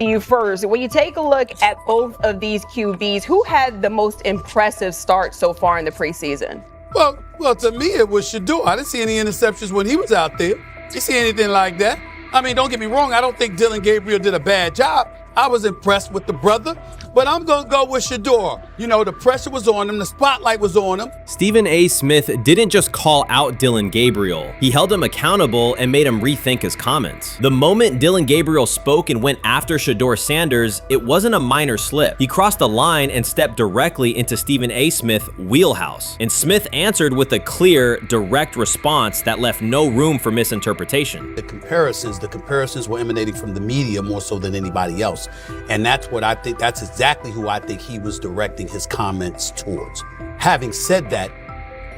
You first. When you take a look at both of these QBs, who had the most impressive start so far in the preseason? Well, to me, it was Shedeur. I didn't see any interceptions when he was out there. Didn't see anything like that. I mean, don't get me wrong. I don't think Dillon Gabriel did a bad job. I was impressed with the brother, but I'm going to go with Shedeur. You know, the pressure was on him. The spotlight was on him. Stephen A. Smith didn't just call out Dillon Gabriel. He held him accountable and made him rethink his comments. The moment Dillon Gabriel spoke and went after Shedeur Sanders, it wasn't a minor slip. He crossed the line and stepped directly into Stephen A. Smith's wheelhouse. And Smith answered with a clear, direct response that left no room for misinterpretation. The comparisons were emanating from the media more so than anybody else. And that's what I think, that's exactly who I think he was directing his comments towards. Having said that,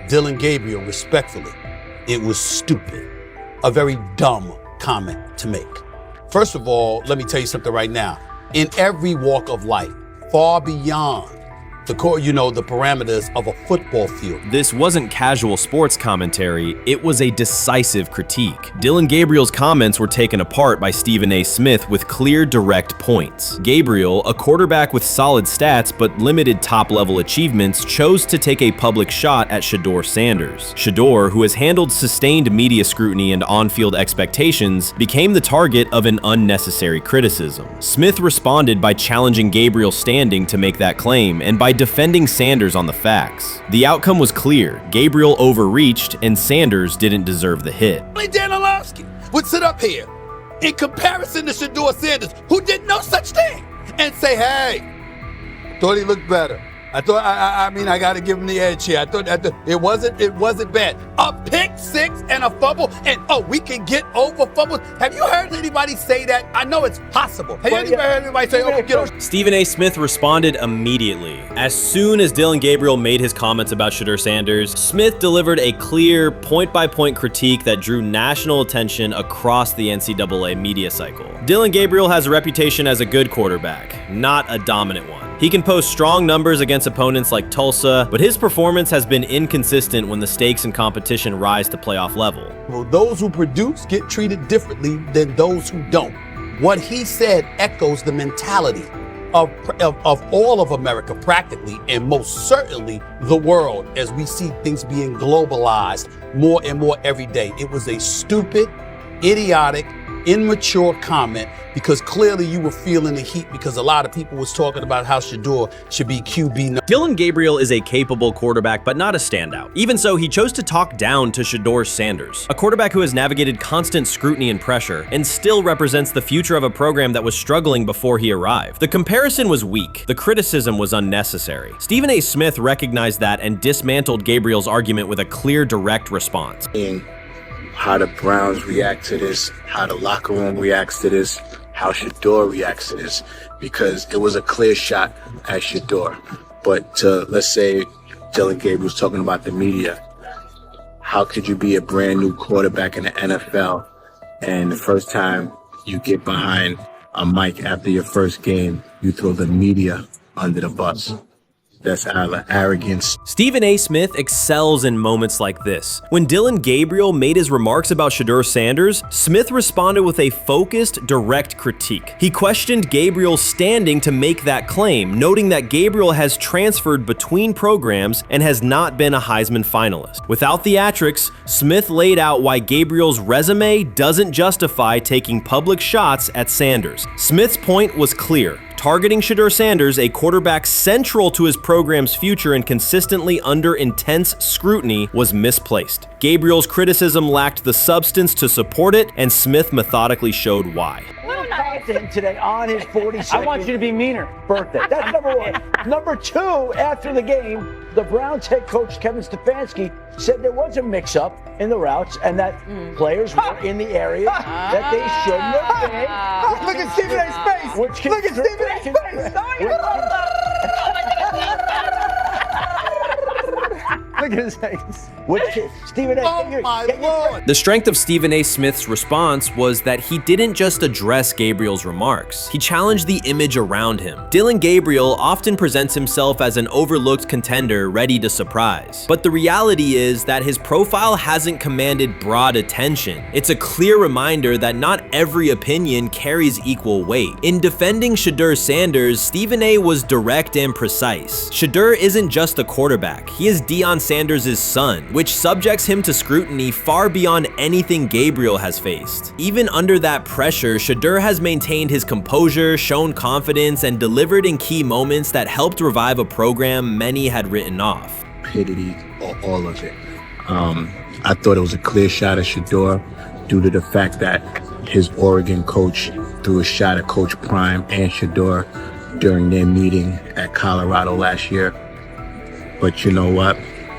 Dillon Gabriel, respectfully, it was stupid. A very dumb comment to make. First of all, let me tell you something right now. In every walk of life, far beyond the parameters of a football field. This wasn't casual sports commentary, it was a decisive critique. Dillon Gabriel's comments were taken apart by Stephen A. Smith with clear, direct points. Gabriel, a quarterback with solid stats but limited top-level achievements, chose to take a public shot at Shedeur Sanders. Shedeur, who has handled sustained media scrutiny and on-field expectations, became the target of an unnecessary criticism. Smith responded by challenging Gabriel's standing to make that claim, and by defending Sanders on the facts. The outcome was clear. Gabriel overreached, and Sanders didn't deserve the hit. Dan Orlovsky would sit up here in comparison to Shedeur Sanders, who did no such thing, and say, hey, thought he looked better. I got to give him the edge here. I thought it wasn't bad. A pick six and a fumble, and we can get over fumbles. Have you heard anybody say that? I know it's possible. Have you ever heard anybody say, we get over? Stephen A. Smith responded immediately. As soon as Dillon Gabriel made his comments about Shedeur Sanders, Smith delivered a clear, point-by-point critique that drew national attention across the NCAA media cycle. Dillon Gabriel has a reputation as a good quarterback, not a dominant one. He can post strong numbers against opponents like Tulsa, but his performance has been inconsistent when the stakes and competition rise to playoff level. Well, those who produce get treated differently than those who don't. What he said echoes the mentality of all of America practically, and most certainly the world, as we see things being globalized more and more every day. It was a stupid, idiotic, immature comment, because clearly you were feeling the heat because a lot of people was talking about how Shedeur should be QB. Dillon Gabriel is a capable quarterback, but not a standout. Even so, he chose to talk down to Shedeur Sanders, a quarterback who has navigated constant scrutiny and pressure and still represents the future of a program that was struggling before he arrived. The comparison was weak. The criticism was unnecessary. Stephen A. Smith recognized that and dismantled Gabriel's argument with a clear, direct response. How the Browns react to this, how the locker room reacts to this, how Shedeur reacts to this, because it was a clear shot at Shedeur. But let's say Dillon Gabriel's talking about the media. How could you be a brand new quarterback in the NFL and the first time you get behind a mic after your first game, you throw the media under the bus? That's arrogance. Stephen A. Smith excels in moments like this. When Dillon Gabriel made his remarks about Shedeur Sanders, Smith responded with a focused, direct critique. He questioned Gabriel's standing to make that claim, noting that Gabriel has transferred between programs and has not been a Heisman finalist. Without theatrics, Smith laid out why Gabriel's resume doesn't justify taking public shots at Sanders. Smith's point was clear. Targeting Shedeur Sanders, a quarterback central to his program's future and consistently under intense scrutiny, was misplaced. Gabriel's criticism lacked the substance to support it, and Smith methodically showed why. Content today on his 42nd I want you to be meaner. Birthday. That's number one. Number two, after the game, the Browns head coach Kevin Stefanski said there was a mix-up in the routes and that players were in the area that they shouldn't have been. Look at Stephen A's face. Look at Stephen A's face. Look at Stephen A. Oh my Lord. The strength of Stephen A. Smith's response was that he didn't just address Gabriel's remarks. He challenged the image around him. Dillon Gabriel often presents himself as an overlooked contender ready to surprise. But the reality is that his profile hasn't commanded broad attention. It's a clear reminder that not every opinion carries equal weight. In defending Shedeur Sanders, Stephen A. was direct and precise. Shedeur isn't just a quarterback. He is Deion Sanders' son, which subjects him to scrutiny far beyond anything Gabriel has faced. Even under that pressure, Shedeur has maintained his composure, shown confidence, and delivered in key moments that helped revive a program many had written off. Stupidity, all of it. I thought it was a clear shot at Shedeur due to the fact that his Oregon coach threw a shot at Coach Prime and Shedeur during their meeting at Colorado last year. But you know what?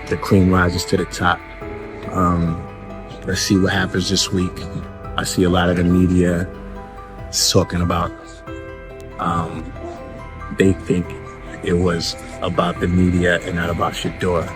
The cream rises to the top. Let's see what happens this week. I see a lot of the media talking about they think it was about the media and not about Shedeur.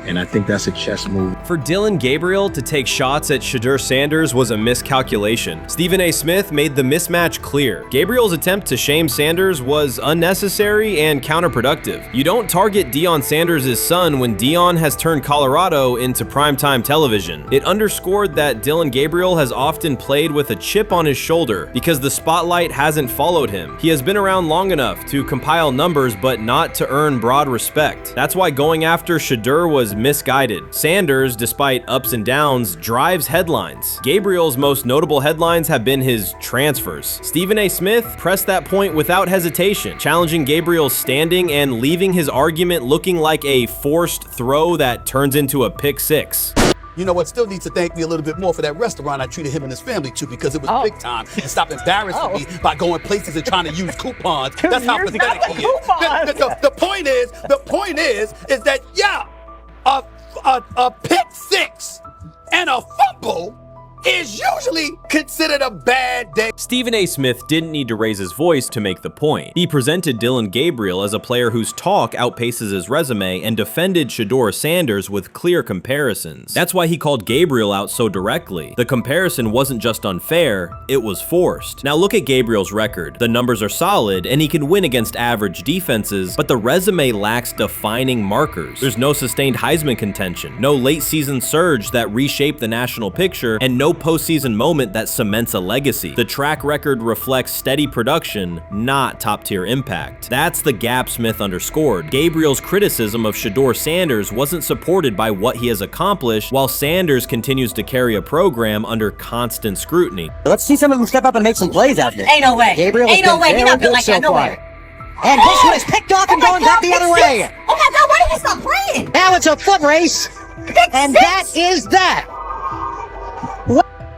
And I think that's a chess move. For Dillon Gabriel to take shots at Shedeur Sanders was a miscalculation. Stephen A. Smith made the mismatch clear. Gabriel's attempt to shame Sanders was unnecessary and counterproductive. You don't target Deion Sanders' son when Deion has turned Colorado into primetime television. It underscored that Dillon Gabriel has often played with a chip on his shoulder because the spotlight hasn't followed him. He has been around long enough to compile numbers but not to earn broad respect. That's why going after Shedeur was misguided. Sanders, despite ups and downs, drives headlines. Gabriel's most notable headlines have been his transfers. Stephen A. Smith pressed that point without hesitation, challenging Gabriel's standing and leaving his argument looking like a forced throw that turns into a pick six. You know what? Still needs to thank me a little bit more for that restaurant I treated him and his family to, because it was big time, and stop embarrassing me by going places and trying to use coupons. That's how pathetic he is. The point is that a pick six and a fumble is usually considered a bad day. Stephen A. Smith didn't need to raise his voice to make the point. He presented Dillon Gabriel as a player whose talk outpaces his resume and defended Shedeur Sanders with clear comparisons. That's why he called Gabriel out so directly. The comparison wasn't just unfair, it was forced. Now look at Gabriel's record. The numbers are solid and he can win against average defenses, but the resume lacks defining markers. There's no sustained Heisman contention, no late season surge that reshaped the national picture, and no postseason moment that cements a legacy. The track record reflects steady production, not top-tier impact. That's the gap Smith underscored. Gabriel's criticism of Shedeur Sanders wasn't supported by what he has accomplished, while Sanders continues to carry a program under constant scrutiny. Let's see some of them step up and make some plays out there. Ain't no way. Gabriel Ain't no way. He not built like that. No way. And this one is picked off and going back the other way. Oh my God, why did he stop playing? Now it's a foot race. And that is that.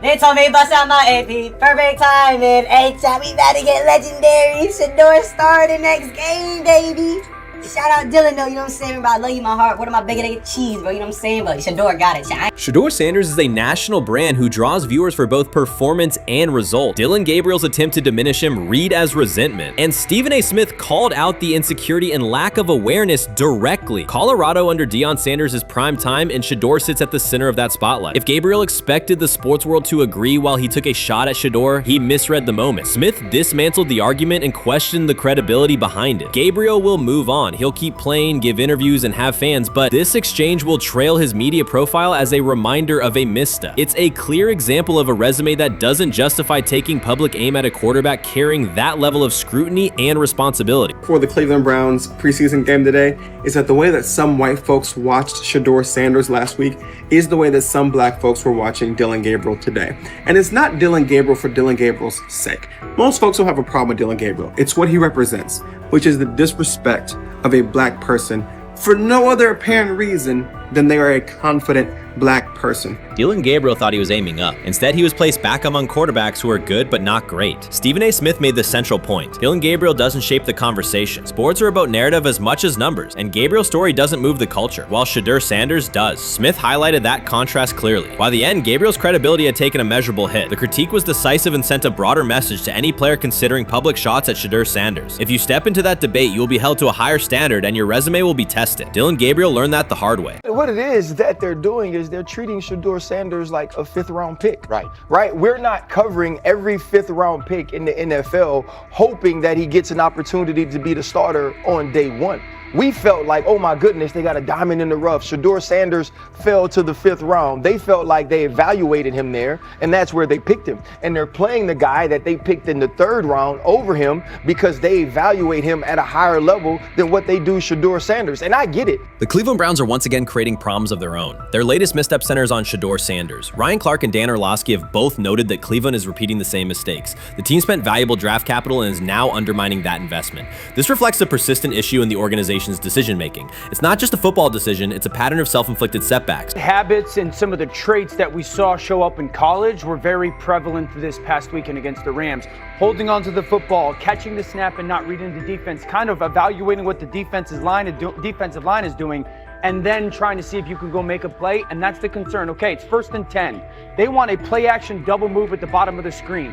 They told me bust out my AP, perfect timing. H-time, we about to get legendary. Shedeur start the next game, baby. Shout out Dillon though, you know what I'm saying? Bro, I love you, my heart. What am I bigger than cheese, bro? You know what I'm saying? But Shedeur got it. Shedeur Sanders is a national brand who draws viewers for both performance and result. Dillon Gabriel's attempt to diminish him read as resentment. And Stephen A. Smith called out the insecurity and lack of awareness directly. Colorado under Deion Sanders is prime time, and Shedeur sits at the center of that spotlight. If Gabriel expected the sports world to agree while he took a shot at Shedeur, he misread the moment. Smith dismantled the argument and questioned the credibility behind it. Gabriel will move on. He'll keep playing, give interviews, and have fans, but this exchange will trail his media profile as a reminder of a misstep. It's a clear example of a resume that doesn't justify taking public aim at a quarterback carrying that level of scrutiny and responsibility. For the Cleveland Browns preseason game today is that the way that some white folks watched Shedeur Sanders last week is the way that some black folks were watching Dillon Gabriel today. And it's not Dillon Gabriel for Dillon Gabriel's sake. Most folks don't have a problem with Dillon Gabriel. It's what he represents, which is the disrespect of a black person for no other apparent reason than they are a confident black person. Dillon Gabriel thought he was aiming up. Instead, he was placed back among quarterbacks who are good but not great. Stephen A. Smith made the central point. Dillon Gabriel doesn't shape the conversation. Sports are about narrative as much as numbers, and Gabriel's story doesn't move the culture, while Shedeur Sanders does. Smith highlighted that contrast clearly. By the end, Gabriel's credibility had taken a measurable hit. The critique was decisive and sent a broader message to any player considering public shots at Shedeur Sanders. If you step into that debate, you will be held to a higher standard and your resume will be tested. Dillon Gabriel learned that the hard way. what it is that they're doing is they're treating Shedeur Sanders like a 5th-round pick. Right. We're not covering every 5th-round pick in the NFL hoping that he gets an opportunity to be the starter on day one. We felt like, oh my goodness, they got a diamond in the rough. Shedeur Sanders fell to the 5th round. They felt like they evaluated him there, and that's where they picked him. And they're playing the guy that they picked in the 3rd round over him because they evaluate him at a higher level than what they do Shedeur Sanders. And I get it. The Cleveland Browns are once again creating problems of their own. Their latest misstep centers on Shedeur Sanders. Ryan Clark and Dan Orlovsky have both noted that Cleveland is repeating the same mistakes. The team spent valuable draft capital and is now undermining that investment. This reflects a persistent issue in the organization's decision-making. It's not just a football decision, it's a pattern of self-inflicted setbacks. Habits and some of the traits that we saw show up in college were very prevalent this past weekend against the Rams. Holding onto the football, catching the snap and not reading the defense, kind of evaluating what the defensive line is doing, and then trying to see if you can go make a play, and that's the concern. Okay, it's 1st and 10. They want a play-action double move at the bottom of the screen.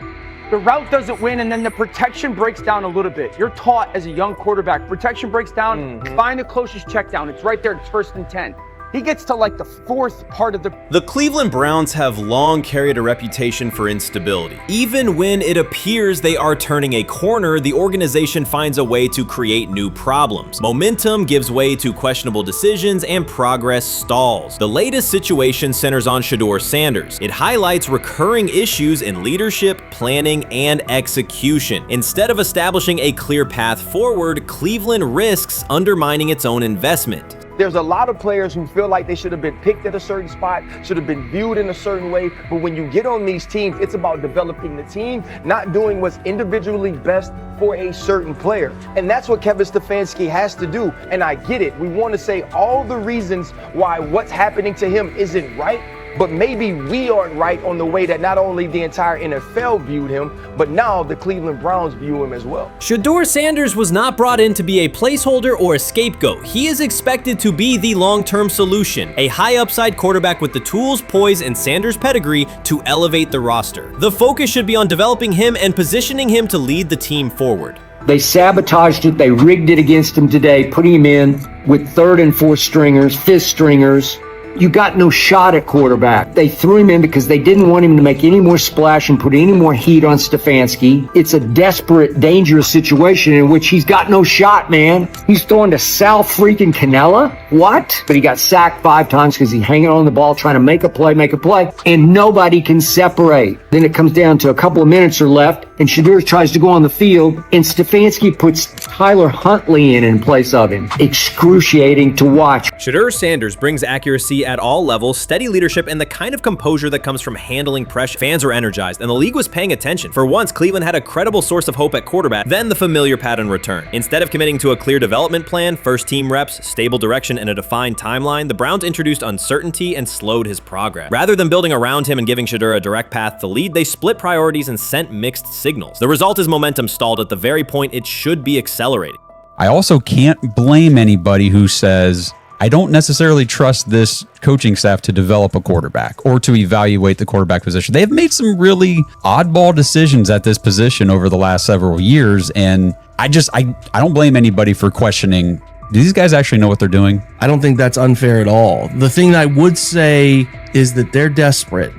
The route doesn't win, and then the protection breaks down a little bit. You're taught as a young quarterback, protection breaks down, find the closest check down. It's right there, it's 1st and 10. He gets to like the 4th part of the... The Cleveland Browns have long carried a reputation for instability. Even when it appears they are turning a corner, the organization finds a way to create new problems. Momentum gives way to questionable decisions and progress stalls. The latest situation centers on Shedeur Sanders. It highlights recurring issues in leadership, planning, and execution. Instead of establishing a clear path forward, Cleveland risks undermining its own investment. There's a lot of players who feel like they should have been picked at a certain spot, should have been viewed in a certain way. But when you get on these teams, it's about developing the team, not doing what's individually best for a certain player. And that's what Kevin Stefanski has to do. And I get it. We want to say all the reasons why what's happening to him isn't right. But maybe we aren't right on the way that not only the entire NFL viewed him, but now the Cleveland Browns view him as well. Shedeur Sanders was not brought in to be a placeholder or a scapegoat. He is expected to be the long-term solution, a high-upside quarterback with the tools, poise, and Sanders' pedigree to elevate the roster. The focus should be on developing him and positioning him to lead the team forward. They sabotaged it. They rigged it against him today, putting him in with 3rd and 4th stringers, 5th stringers. You got no shot at quarterback. They threw him in because they didn't want him to make any more splash and put any more heat on Stefanski. It's a desperate, dangerous situation in which he's got no shot, man. He's throwing to Sal freaking Cannella? What? But he got sacked 5 times because he's hanging on the ball trying to make a play, and nobody can separate. Then it comes down to a couple of minutes are left, and Shedeur tries to go on the field, and Stefanski puts Tyler Huntley in place of him. Excruciating to watch. Shedeur Sanders brings accuracy at all levels, steady leadership, and the kind of composure that comes from handling pressure. Fans were energized, and the league was paying attention. For once, Cleveland had a credible source of hope at quarterback, then the familiar pattern returned. Instead of committing to a clear development plan, first-team reps, stable direction, and a defined timeline, the Browns introduced uncertainty and slowed his progress. Rather than building around him and giving Shedeur a direct path to lead, they split priorities and sent mixed signals. The result is momentum stalled at the very point it should be accelerating. I also can't blame anybody who says, I don't necessarily trust this coaching staff to develop a quarterback or to evaluate the quarterback position. They have made some really oddball decisions at this position over the last several years, and I don't blame anybody for questioning, do these guys actually know what they're doing? I don't think that's unfair at all. The thing that I would say is that they're desperate.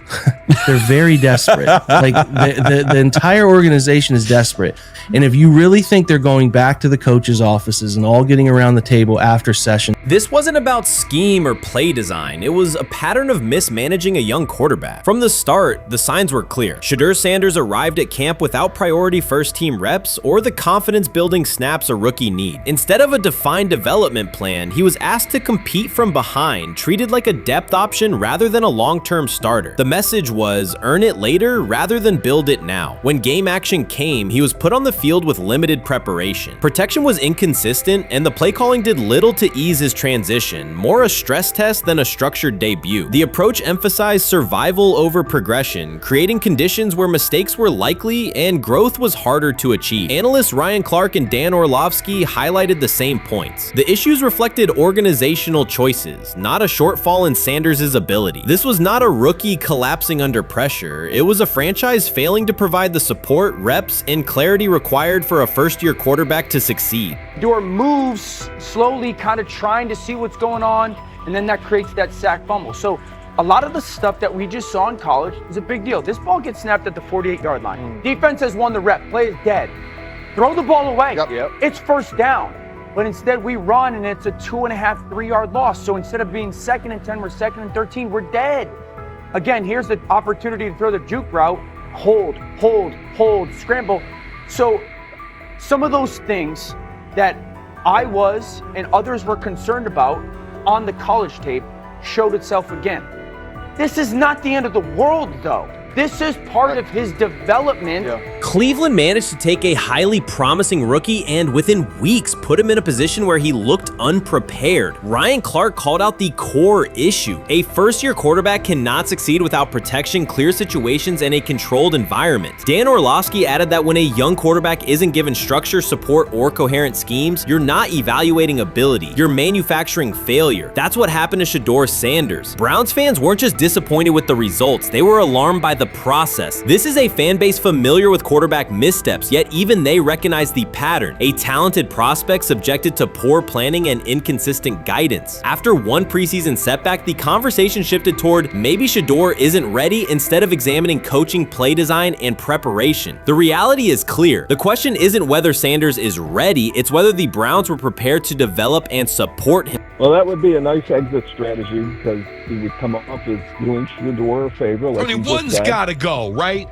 They're very desperate. Like the entire organization is desperate. And if you really think they're going back to the coaches' offices and all getting around the table after session. This wasn't about scheme or play design. It was a pattern of mismanaging a young quarterback. From the start, the signs were clear. Shedeur Sanders arrived at camp without priority first-team reps or the confidence-building snaps a rookie need. Instead of a defined development plan, he was asked to compete from behind, treated like a depth option rather than a long-term starter. The message was, earn it later rather than build it now. When game action came, he was put on the field with limited preparation. Protection was inconsistent, and the play calling did little to ease his transition, more a stress test than a structured debut. The approach emphasized survival over progression, creating conditions where mistakes were likely and growth was harder to achieve. Analysts Ryan Clark and Dan Orlovsky highlighted the same points. The issues reflected organizational choices, not a shortfall in Sanders' ability. This was not a rookie collapsing under pressure. It was a franchise failing to provide the support, reps, and clarity required for a first-year quarterback to succeed. Shedeur moves slowly, kind of trying to see what's going on. and then that creates that sack fumble. So a lot of the stuff that we just saw in college is a big deal. This ball gets snapped at the 48-yard line. Defense has won the rep. Play is dead. Throw the ball away. It's first down. But instead we run and it's a 2.5, 3-yard loss. So instead of being 2nd and 10, we're 2nd and 13. We're dead. Again, here's the opportunity to throw the juke route. Hold, scramble. So some of those things that I was and others were concerned about on the college tape showed itself again. This is not the end of the world, though. This is part of his development. Cleveland managed to take a highly promising rookie and within weeks put him in a position where he looked unprepared. Ryan Clark called out the core issue. A first-year quarterback cannot succeed without protection, clear situations, and a controlled environment. Dan Orlovsky added that when a young quarterback isn't given structure, support, or coherent schemes, you're not evaluating ability, you're manufacturing failure. That's what happened to Shedeur Sanders. Browns fans weren't just disappointed with the results, they were alarmed by the process. This is a fan base familiar with quarterback missteps, yet even they recognize the pattern. A talented prospect subjected to poor planning and inconsistent guidance. After one preseason setback, the conversation shifted toward maybe Shedeur isn't ready instead of examining coaching, play design, and preparation. The reality is clear. The question isn't whether Sanders is ready, it's whether the Browns were prepared to develop and support him. Well, that would be a nice exit strategy because he would come up as doing Shedeur a favor. I mean, one's got to go, right?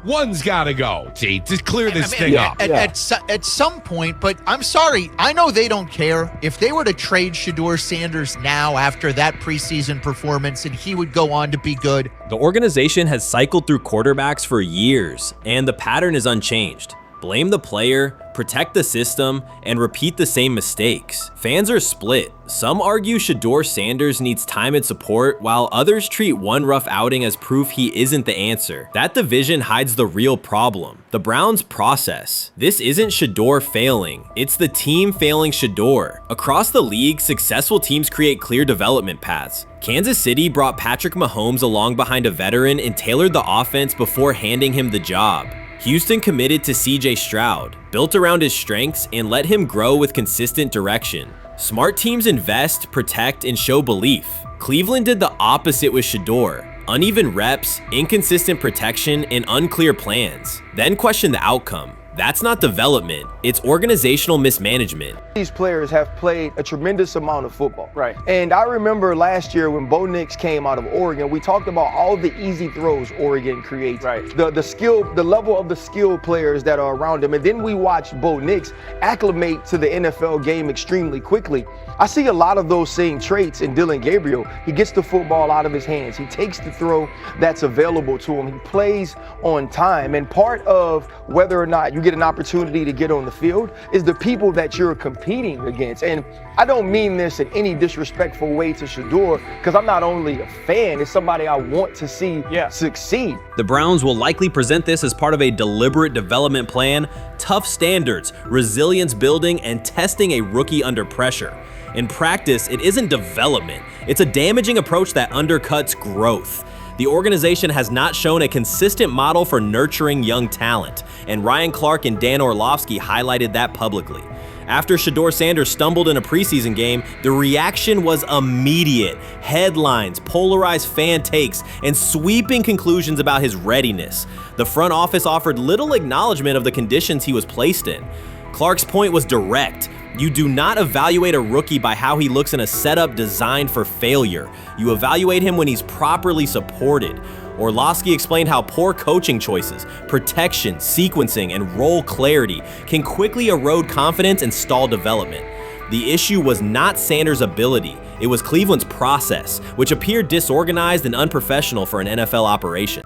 One's got to go, to clear this thing up. At some point, but I'm sorry, I know they don't care. If they were to trade Shedeur Sanders now after that preseason performance and he would go on to be good. The organization has cycled through quarterbacks for years, and the pattern is unchanged. Blame the player, protect the system, and repeat the same mistakes. Fans are split. Some argue Shedeur Sanders needs time and support, while others treat one rough outing as proof he isn't the answer. That division hides the real problem, the Browns' process. This isn't Shedeur failing, it's the team failing Shedeur. Across the league, successful teams create clear development paths. Kansas City brought Patrick Mahomes along behind a veteran and tailored the offense before handing him the job. Houston committed to CJ Stroud, built around his strengths, and let him grow with consistent direction. Smart teams invest, protect, and show belief. Cleveland did the opposite with Shedeur. Uneven reps, inconsistent protection, and unclear plans. Then question the outcome. That's not development, it's organizational mismanagement. These players have played a tremendous amount of football. Right. And I remember last year when Bo Nix came out of Oregon, we talked about all the easy throws Oregon creates. Right. The level of the skilled players that are around him. And then we watched Bo Nix acclimate to the NFL game extremely quickly. I see a lot of those same traits in Dillon Gabriel. He gets the football out of his hands. He takes the throw that's available to him. He plays on time. And part of whether or not you get an opportunity to get on the field is the people that you're competing against. And I don't mean this in any disrespectful way to Shedeur, because I'm not only a fan, it's somebody I want to see succeed. The Browns will likely present this as part of a deliberate development plan, tough standards, resilience building, and testing a rookie under pressure. In practice, it isn't development, it's a damaging approach that undercuts growth. The organization has not shown a consistent model for nurturing young talent, and Ryan Clark and Dan Orlovsky highlighted that publicly. After Shedeur Sanders stumbled in a preseason game, the reaction was immediate. Headlines, polarized fan takes, and sweeping conclusions about his readiness. The front office offered little acknowledgement of the conditions he was placed in. Clark's point was direct. You do not evaluate a rookie by how he looks in a setup designed for failure. You evaluate him when he's properly supported. Orlovsky explained how poor coaching choices, protection, sequencing, and role clarity can quickly erode confidence and stall development. The issue was not Sanders' ability, it was Cleveland's process, which appeared disorganized and unprofessional for an NFL operation.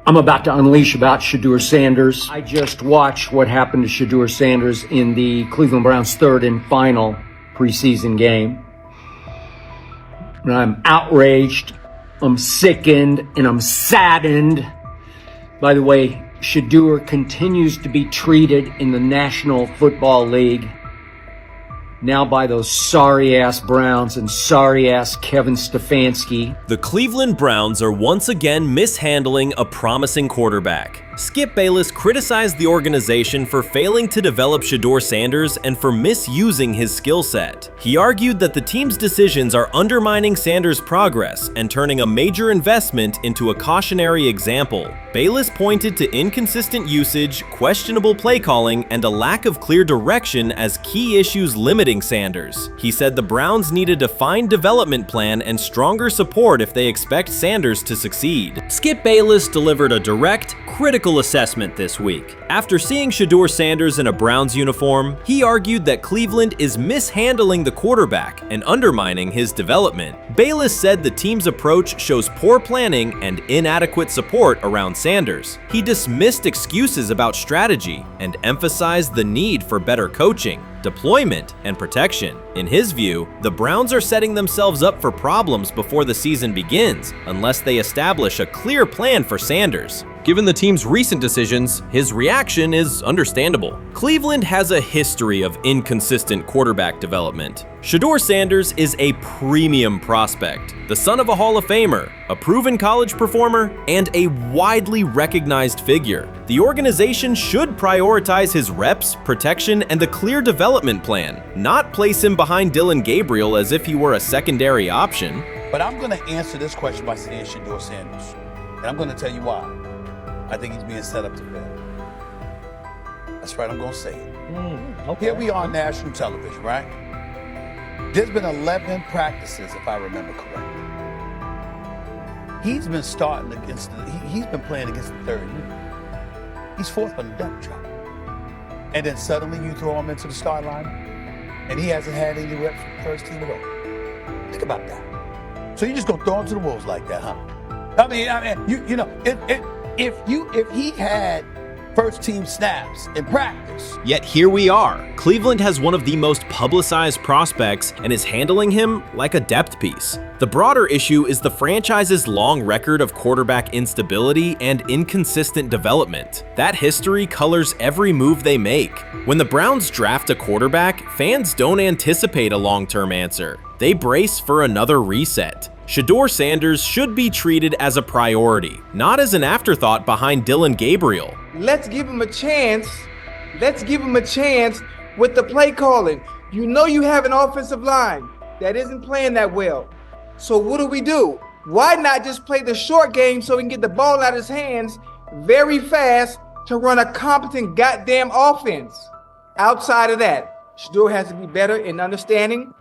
I'm about to unleash about Shedeur Sanders. I just watched what happened to Shedeur Sanders in the Cleveland Browns' third and final preseason game. And I'm outraged, I'm sickened, and I'm saddened. By the way, Shedeur continues to be treated in the National Football League now by those sorry-ass Browns and sorry-ass Kevin Stefanski. The Cleveland Browns are once again mishandling a promising quarterback. Skip Bayless criticized the organization for failing to develop Shedeur Sanders and for misusing his skill set. He argued that the team's decisions are undermining Sanders' progress and turning a major investment into a cautionary example. Bayless pointed to inconsistent usage, questionable play calling, and a lack of clear direction as key issues limiting Sanders. He said the Browns need a defined development plan and stronger support if they expect Sanders to succeed. Skip Bayless delivered a direct, critical assessment this week. After seeing Shedeur Sanders in a Browns uniform, he argued that Cleveland is mishandling the quarterback and undermining his development. Bayless said the team's approach shows poor planning and inadequate support around Sanders. He dismissed excuses about strategy and emphasized the need for better coaching, deployment, and protection. In his view, the Browns are setting themselves up for problems before the season begins unless they establish a clear plan for Sanders. Given the team's recent decisions, his reaction is understandable. Cleveland has a history of inconsistent quarterback development. Shedeur Sanders is a premium prospect, the son of a Hall of Famer, a proven college performer, and a widely recognized figure. The organization should prioritize his reps, protection, and a clear development plan, not place him behind Dillon Gabriel as if he were a secondary option. But I'm going to answer this question by saying Shedeur Sanders, and I'm going to tell you why. I think he's being set up to fail. That's right, I'm going to say it. Okay. Here we are on national television, right? There's been 11 practices, if I remember correctly. He's been starting against, he's been playing against the third unit. He's fourth on the depth chart. And then suddenly you throw him into the start line, and he hasn't had any reps for the first team at all. Think about that. So you're just going to throw him to the wolves like that, huh? I mean, you know, if he had first team snaps in practice. Yet here we are. Cleveland has one of the most publicized prospects and is handling him like a depth piece. The broader issue is the franchise's long record of quarterback instability and inconsistent development. That history colors every move they make. When the Browns draft a quarterback, fans don't anticipate a long-term answer. They brace for another reset. Shedeur Sanders should be treated as a priority, not as an afterthought behind Dillon Gabriel. Let's give him a chance. Let's give him a chance with the play calling. You know you have an offensive line that isn't playing that well. So what do? Why not just play the short game so he can get the ball out of his hands very fast to run a competent goddamn offense? Outside of that, Shedeur has to be better in understanding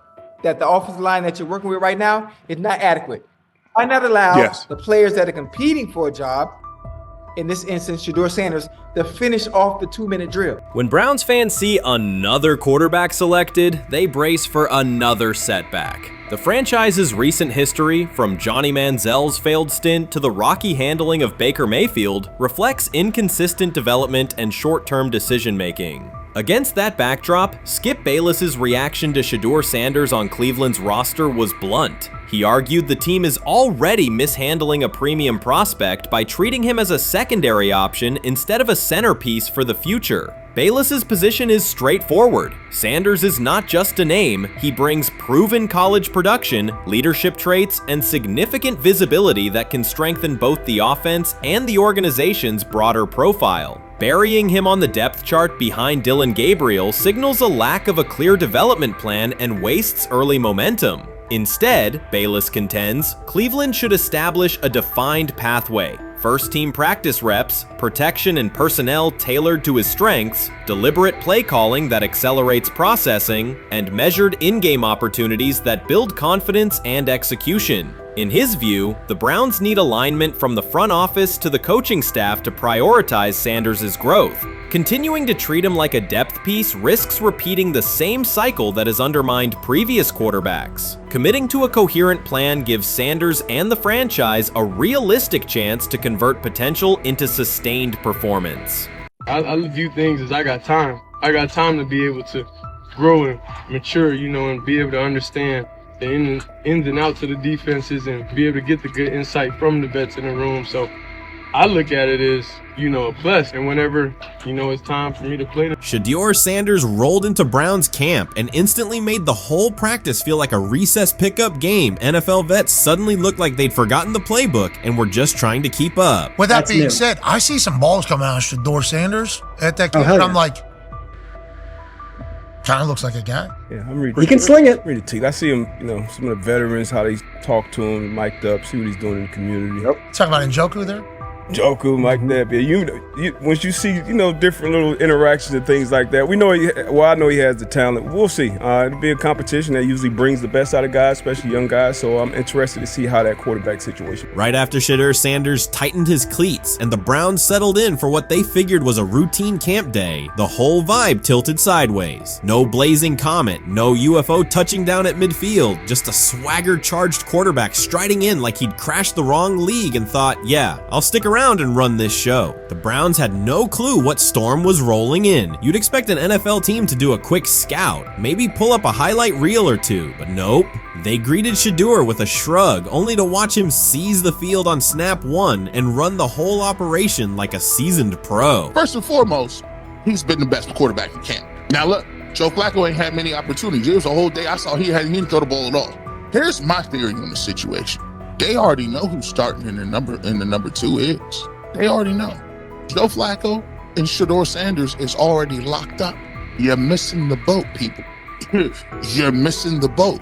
that the offensive line that you're working with right now is not adequate. Why not allow the players that are competing for a job, in this instance, Shedeur Sanders, to finish off the 2-minute drill? When Browns fans see another quarterback selected, they brace for another setback. The franchise's recent history, from Johnny Manziel's failed stint to the rocky handling of Baker Mayfield, reflects inconsistent development and short-term decision-making. Against that backdrop, Skip Bayless's reaction to Shedeur Sanders on Cleveland's roster was blunt. He argued the team is already mishandling a premium prospect by treating him as a secondary option instead of a centerpiece for the future. Bayless's position is straightforward. Sanders is not just a name, he brings proven college production, leadership traits, and significant visibility that can strengthen both the offense and the organization's broader profile. Burying him on the depth chart behind Dillon Gabriel signals a lack of a clear development plan and wastes early momentum. Instead, Bayless contends, Cleveland should establish a defined pathway. First-team practice reps, protection and personnel tailored to his strengths, deliberate play calling that accelerates processing, and measured in-game opportunities that build confidence and execution. In his view, the Browns need alignment from the front office to the coaching staff to prioritize Sanders' growth. Continuing to treat him like a depth piece risks repeating the same cycle that has undermined previous quarterbacks. Committing to a coherent plan gives Sanders and the franchise a realistic chance to convert potential into sustained performance. I view things as I got time. I got time to be able to grow and mature, and be able to understand the ins and outs of the defenses and be able to get the good insight from the vets in the room. So I look at it as, a plus. And whenever, it's time for me to play. Shedeur Sanders rolled into Browns camp and instantly made the whole practice feel like a recess pickup game. NFL vets suddenly looked like they'd forgotten the playbook and were just trying to keep up. With that being said, I see some balls coming out of Shedeur Sanders at that camp, and I'm like, kind of looks like a guy. Yeah, I'm ready. He can sling it. Ready to. I see him, some of the veterans, how they talk to him, mic'd up, see what he's doing in the community. Yep. Talking about Njoku there? Njoku, Mike Knapp. Yeah, once you see, different little interactions and things like that, I know he has the talent. We'll see. It'll be a competition that usually brings the best out of guys, especially young guys. So I'm interested to see how that quarterback situation. Right after Shedeur Sanders tightened his cleats and the Browns settled in for what they figured was a routine camp day, the whole vibe tilted sideways. No blazing comet, no UFO touching down at midfield, just a swagger-charged quarterback striding in like he'd crashed the wrong league and thought, yeah, I'll stick around and run this show. The Browns had no clue what storm was rolling in. You'd expect an NFL team to do a quick scout, maybe pull up a highlight reel or two, but nope. They greeted Shedeur with a shrug, only to watch him seize the field on snap one and run the whole operation like a seasoned pro. First and foremost, he's been the best quarterback in camp. Now look, Joe Flacco ain't had many opportunities. There was a whole day I saw he didn't throw the ball at all. Here's my theory on the situation. They already know who's starting in the number 2 is. They already know. Joe Flacco and Shedeur Sanders is already locked up. You're missing the boat, people. You're missing the boat.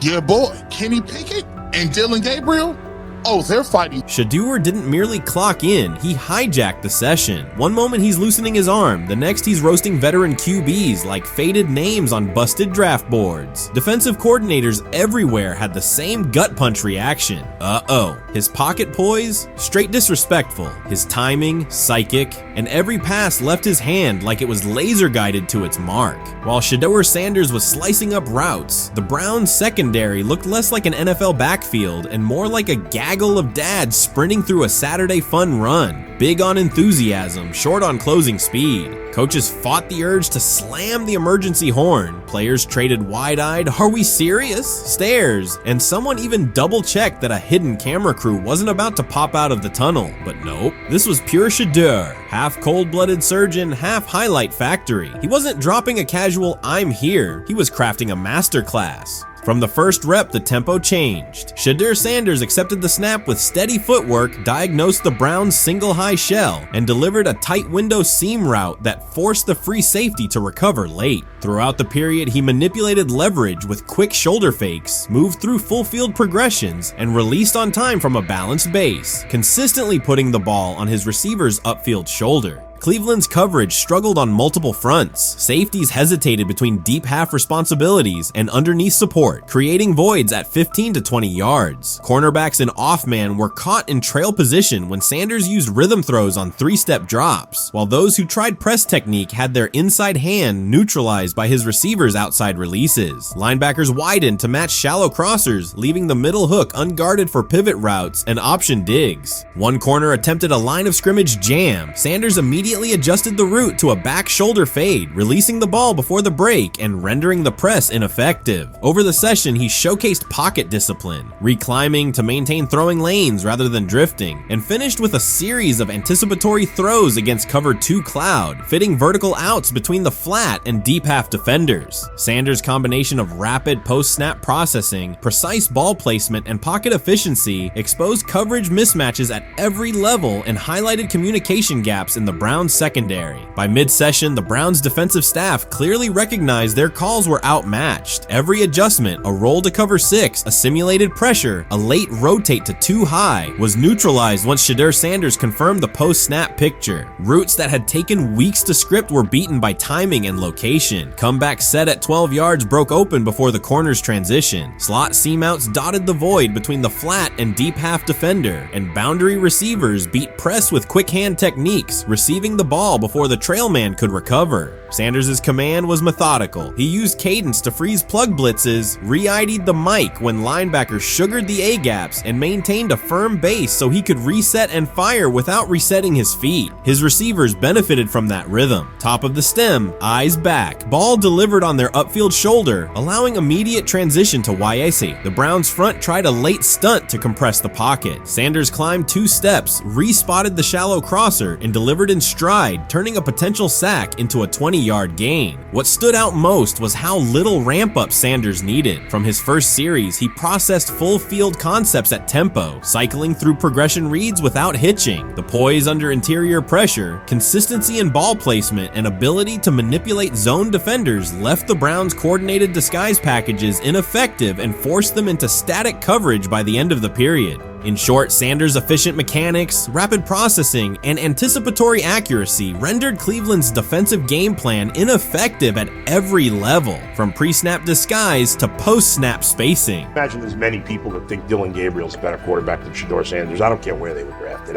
Your boy, Kenny Pickett and Dillon Gabriel, oh, they're fighting. Shedeur didn't merely clock in, he hijacked the session. One moment he's loosening his arm, the next he's roasting veteran QBs like faded names on busted draft boards. Defensive coordinators everywhere had the same gut punch reaction. Uh-oh. His pocket poise? Straight disrespectful. His timing? Psychic. And every pass left his hand like it was laser guided to its mark. While Shedeur Sanders was slicing up routes, the Browns secondary looked less like an NFL backfield and more like a gaggle of dads sprinting through a Saturday fun run. Big on enthusiasm, short on closing speed. Coaches fought the urge to slam the emergency horn. Players traded wide-eyed, "Are we serious?" stares, and someone even double-checked that a hidden camera crew wasn't about to pop out of the tunnel. But nope, this was pure Shedeur, half cold-blooded surgeon, half highlight factory. He wasn't dropping a casual "I'm here," he was crafting a masterclass. From the first rep, the tempo changed. Shedeur Sanders accepted the snap with steady footwork, diagnosed the Browns' single high shell, and delivered a tight window seam route that forced the free safety to recover late. Throughout the period, he manipulated leverage with quick shoulder fakes, moved through full field progressions, and released on time from a balanced base, consistently putting the ball on his receiver's upfield shoulder. Cleveland's coverage struggled on multiple fronts. Safeties hesitated between deep half responsibilities and underneath support, creating voids at 15 to 20 yards. Cornerbacks and off-man were caught in trail position when Sanders used rhythm throws on 3-step drops, while those who tried press technique had their inside hand neutralized by his receivers' outside releases. Linebackers widened to match shallow crossers, leaving the middle hook unguarded for pivot routes and option digs. One corner attempted a line of scrimmage jam. Sanders immediately adjusted the route to a back shoulder fade, releasing the ball before the break and rendering the press ineffective. Over the session, he showcased pocket discipline, reclimbing to maintain throwing lanes rather than drifting, and finished with a series of anticipatory throws against cover 2 cloud, fitting vertical outs between the flat and deep half defenders. Sanders' combination of rapid post-snap processing, precise ball placement, and pocket efficiency exposed coverage mismatches at every level and highlighted communication gaps in the Browns secondary. By mid-session, the Browns defensive staff clearly recognized their calls were outmatched. Every adjustment, a roll to cover 6, a simulated pressure, a late rotate to 2 high, was neutralized once Shedeur Sanders confirmed the post-snap picture. Routes that had taken weeks to script were beaten by timing and location. Comeback set at 12 yards broke open before the corner's transition. Slot seam outs dotted the void between the flat and deep half defender, and boundary receivers beat press with quick hand techniques, receiving the ball before the trail man could recover. Sanders' command was methodical. He used cadence to freeze plug blitzes, re-ID'd the mic when linebackers sugared the A-gaps, and maintained a firm base so he could reset and fire without resetting his feet. His receivers benefited from that rhythm. Top of the stem, eyes back. Ball delivered on their upfield shoulder, allowing immediate transition to YAC. The Browns front tried a late stunt to compress the pocket. Sanders climbed 2 steps, re-spotted the shallow crosser, and delivered in stride, turning a potential sack into a 20-yard gain. What stood out most was how little ramp-up Sanders needed. From his first series, he processed full field concepts at tempo, cycling through progression reads without hitching. The poise under interior pressure, consistency in ball placement, and ability to manipulate zone defenders left the Browns' coordinated disguise packages ineffective and forced them into static coverage by the end of the period. In short, Sanders' efficient mechanics, rapid processing, and anticipatory accuracy rendered Cleveland's defensive game plan ineffective at every level, from pre-snap disguise to post-snap spacing. Imagine there's many people that think Dillon Gabriel's a better quarterback than Shedeur Sanders. I don't care where they were drafted.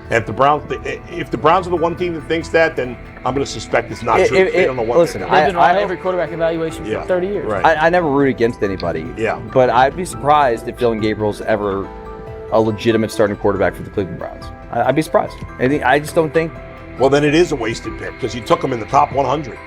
If the Browns are the one team that thinks that, then I'm going to suspect it's not true. They don't know what listen, they're I've doing. been on every quarterback evaluation for 30 years. Right. I never root against anybody. Yeah. But I'd be surprised if Dillon Gabriel's ever a legitimate starting quarterback for the Cleveland Browns. I'd be surprised. I just don't think. Well, then it is a wasted pick because you took him in the top 100.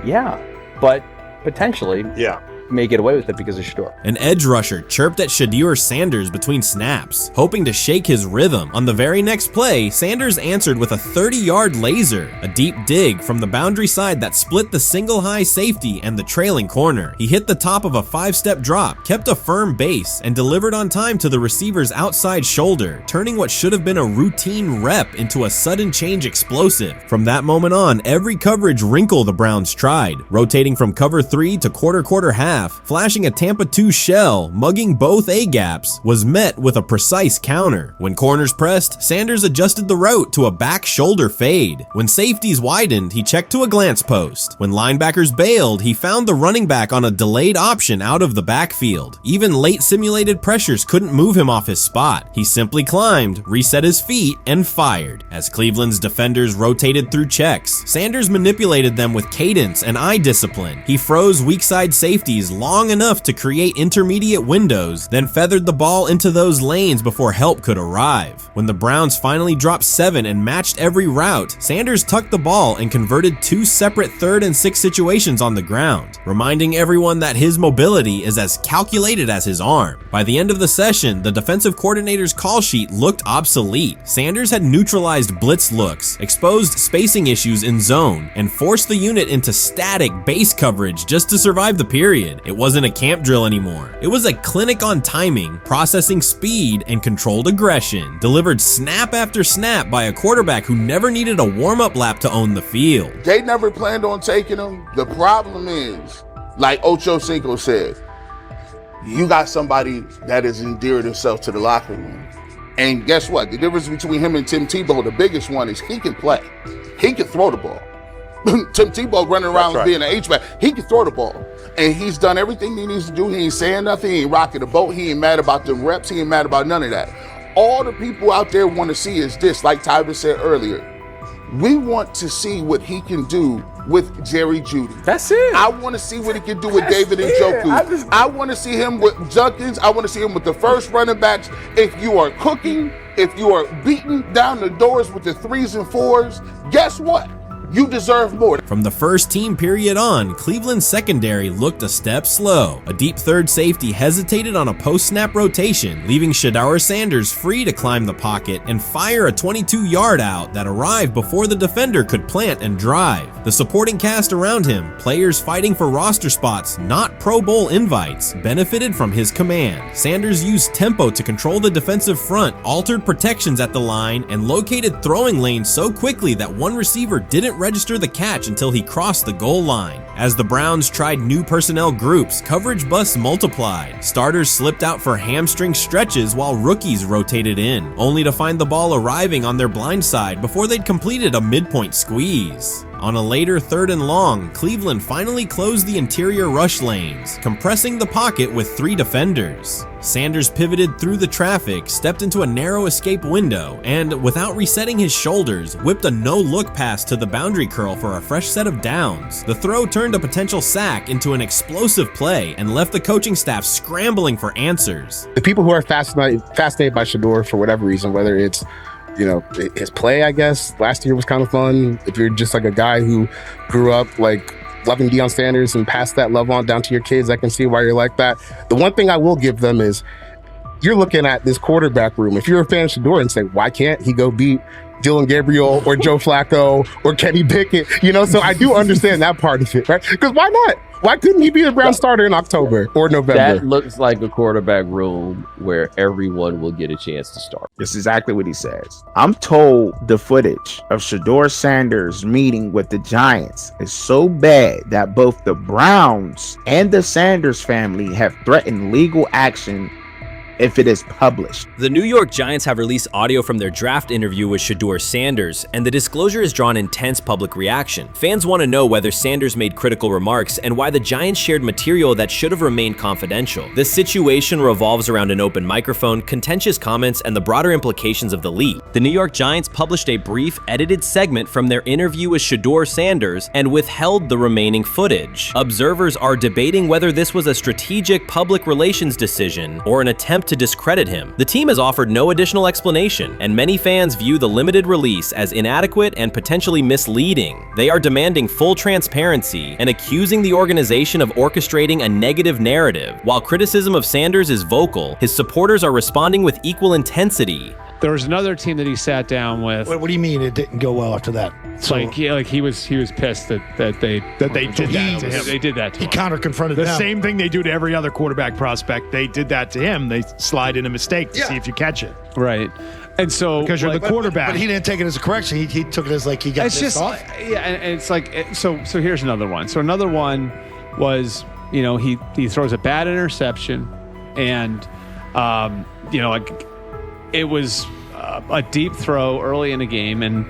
Yeah, but potentially. Yeah. May get away with it because of Shedeur. An edge rusher chirped at Shedeur Sanders between snaps, hoping to shake his rhythm. On the very next play, Sanders answered with a 30-yard laser, a deep dig from the boundary side that split the single high safety and the trailing corner. He hit the top of a 5-step drop, kept a firm base, and delivered on time to the receiver's outside shoulder, turning what should have been a routine rep into a sudden change explosive. From that moment on, every coverage wrinkle the Browns tried, rotating from cover 3 to quarter half, flashing a Tampa 2 shell, mugging both A-gaps, was met with a precise counter. When corners pressed, Sanders adjusted the route to a back shoulder fade. When safeties widened, he checked to a glance post. When linebackers bailed, he found the running back on a delayed option out of the backfield. Even late simulated pressures couldn't move him off his spot. He simply climbed, reset his feet, and fired. As Cleveland's defenders rotated through checks, Sanders manipulated them with cadence and eye discipline. He froze weak side safeties long enough to create intermediate windows, then feathered the ball into those lanes before help could arrive. When the Browns finally dropped 7 and matched every route, Sanders tucked the ball and converted 2 separate 3rd and 6 situations on the ground, reminding everyone that his mobility is as calculated as his arm. By the end of the session, the defensive coordinator's call sheet looked obsolete. Sanders had neutralized blitz looks, exposed spacing issues in zone, and forced the unit into static base coverage just to survive the period. It wasn't a camp drill anymore. It was a clinic on timing, processing speed, and controlled aggression, delivered snap after snap by a quarterback who never needed a warm-up lap to own the field. They never planned on taking him. The problem is, like Ocho Cinco said, you got somebody that has endeared himself to the locker room. And guess what? The difference between him and Tim Tebow, the biggest one, is he can play. He can throw the ball. Tim Tebow running around being an H-back. He can throw the ball. And he's done everything he needs to do. He ain't saying nothing. He ain't rocking the boat. He ain't mad about the reps. He ain't mad about none of that. All the people out there want to see is this, like Tyler said earlier. We want to see what he can do with Jerry Jeudy. That's it. I want to see what he can do with David Njoku. I want to see him with Junkins. I want to see him with the first running backs. If you are cooking, if you are beating down the doors with the 3s and 4s, guess what? You deserve more. From the first team period on, Cleveland's secondary looked a step slow. A deep third safety hesitated on a post-snap rotation, leaving Shedeur Sanders free to climb the pocket and fire a 22-yard out that arrived before the defender could plant and drive. The supporting cast around him, players fighting for roster spots, not Pro Bowl invites, benefited from his command. Sanders used tempo to control the defensive front, altered protections at the line, and located throwing lanes so quickly that one receiver didn't register the catch until he crossed the goal line. As the Browns tried new personnel groups, coverage busts multiplied. Starters slipped out for hamstring stretches while rookies rotated in, only to find the ball arriving on their blind side before they'd completed a midpoint squeeze. On a later 3rd and long, Cleveland finally closed the interior rush lanes, compressing the pocket with 3 defenders. Sanders pivoted through the traffic, stepped into a narrow escape window, and, without resetting his shoulders, whipped a no-look pass to the boundary curl for a fresh set of downs. The throw turned a potential sack into an explosive play and left the coaching staff scrambling for answers. The people who are fascinated by Shedeur for whatever reason, whether it's his play, I guess, last year was kind of fun. If you're just like a guy who grew up like loving Deion Sanders and passed that love on down to your kids, I can see why you're like that. The one thing I will give them is you're looking at this quarterback room. If you're a fan of Shedeur and say, why can't he go beat Dillon Gabriel or Joe Flacco or Kenny Pickett? So I do understand that part of it, right? Because why not? Why couldn't he be the Brown starter in October or November? That looks like a quarterback room where everyone will get a chance to start. That's exactly what he says. I'm told the footage of Shedeur Sanders meeting with the Giants is so bad that both the Browns and the Sanders family have threatened legal action if it is published. The New York Giants have released audio from their draft interview with Shedeur Sanders, and the disclosure has drawn intense public reaction. Fans want to know whether Sanders made critical remarks and why the Giants shared material that should have remained confidential. The situation revolves around an open microphone, contentious comments, and the broader implications of the leak. The New York Giants published a brief, edited segment from their interview with Shedeur Sanders and withheld the remaining footage. Observers are debating whether this was a strategic public relations decision or an attempt to discredit him. The team has offered no additional explanation, and many fans view the limited release as inadequate and potentially misleading. They are demanding full transparency and accusing the organization of orchestrating a negative narrative. While criticism of Sanders is vocal, his supporters are responding with equal intensity. There was another team that he sat down with. What do you mean it didn't go well after that? So, he was pissed that they did that to him. They did that to him. He counter confronted the same thing they do to every other quarterback prospect. They did that to him. They slide in a mistake to see if you catch it. Right. And so because you're the quarterback. But he didn't take it as a correction. He took it as like he got pissed off. Yeah, and it's like so here's another one. So another one was, he throws a bad interception, and it was a deep throw early in the game, and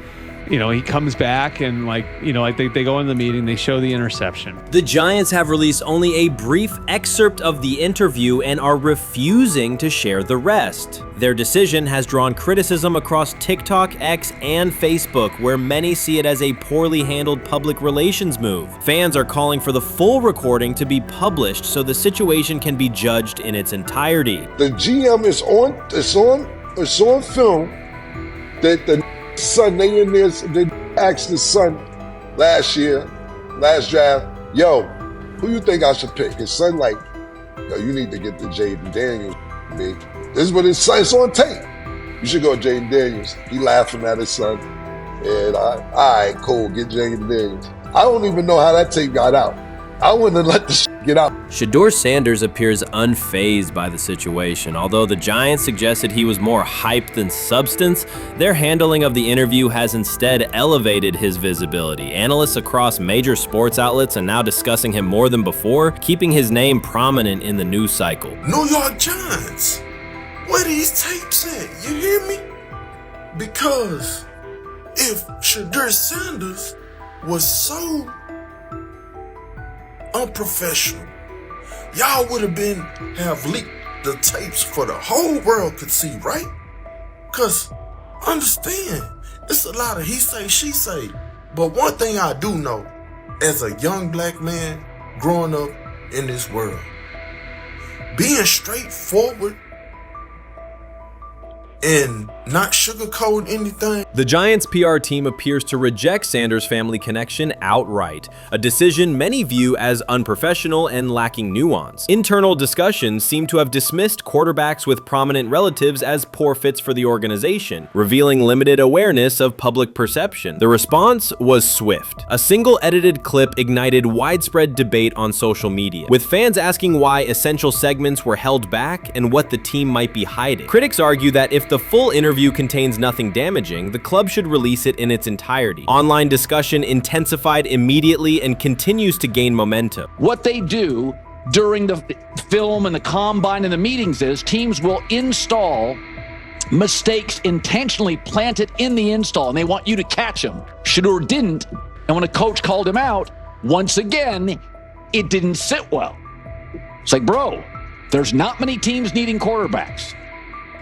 he comes back and they go in the meeting, they show the interception. The Giants have released only a brief excerpt of the interview and are refusing to share the rest. Their decision has drawn criticism across TikTok, X, and Facebook, where many see it as a poorly handled public relations move. Fans are calling for the full recording to be published so the situation can be judged in its entirety. The GM is on film that the son, they asked the son last draft, yo, who you think I should pick? His son like, yo, you need to get the Jaden Daniels, big. This is what his son, it's on tape. You should go Jaden Daniels. He laughing at his son. And all right, cool, get Jaden Daniels. I don't even know how that tape got out. I wouldn't have let the get out. Shedeur Sanders appears unfazed by the situation. Although the Giants suggested he was more hype than substance, their handling of the interview has instead elevated his visibility. Analysts across major sports outlets are now discussing him more than before, keeping his name prominent in the news cycle. New York Giants, where these tapes at? You hear me? Because if Shedeur Sanders was so unprofessional, y'all would have leaked the tapes for the whole world could see, right? Cause understand, it's a lot of he say, she say. But one thing I do know, as a young black man growing up in this world, being straightforward and not sugarcoat anything. The Giants' PR team appears to reject Sanders' family connection outright, a decision many view as unprofessional and lacking nuance. Internal discussions seem to have dismissed quarterbacks with prominent relatives as poor fits for the organization, revealing limited awareness of public perception. The response was swift. A single edited clip ignited widespread debate on social media, with fans asking why essential segments were held back and what the team might be hiding. Critics argue that if the full interview contains nothing damaging, the club should release it in its entirety. Online discussion intensified immediately and continues to gain momentum. What they do during the film and the combine and the meetings is teams will install mistakes intentionally planted in the install, and they want you to catch them. Shedeur didn't. And when a coach called him out, once again, it didn't sit well. It's like, bro, there's not many teams needing quarterbacks,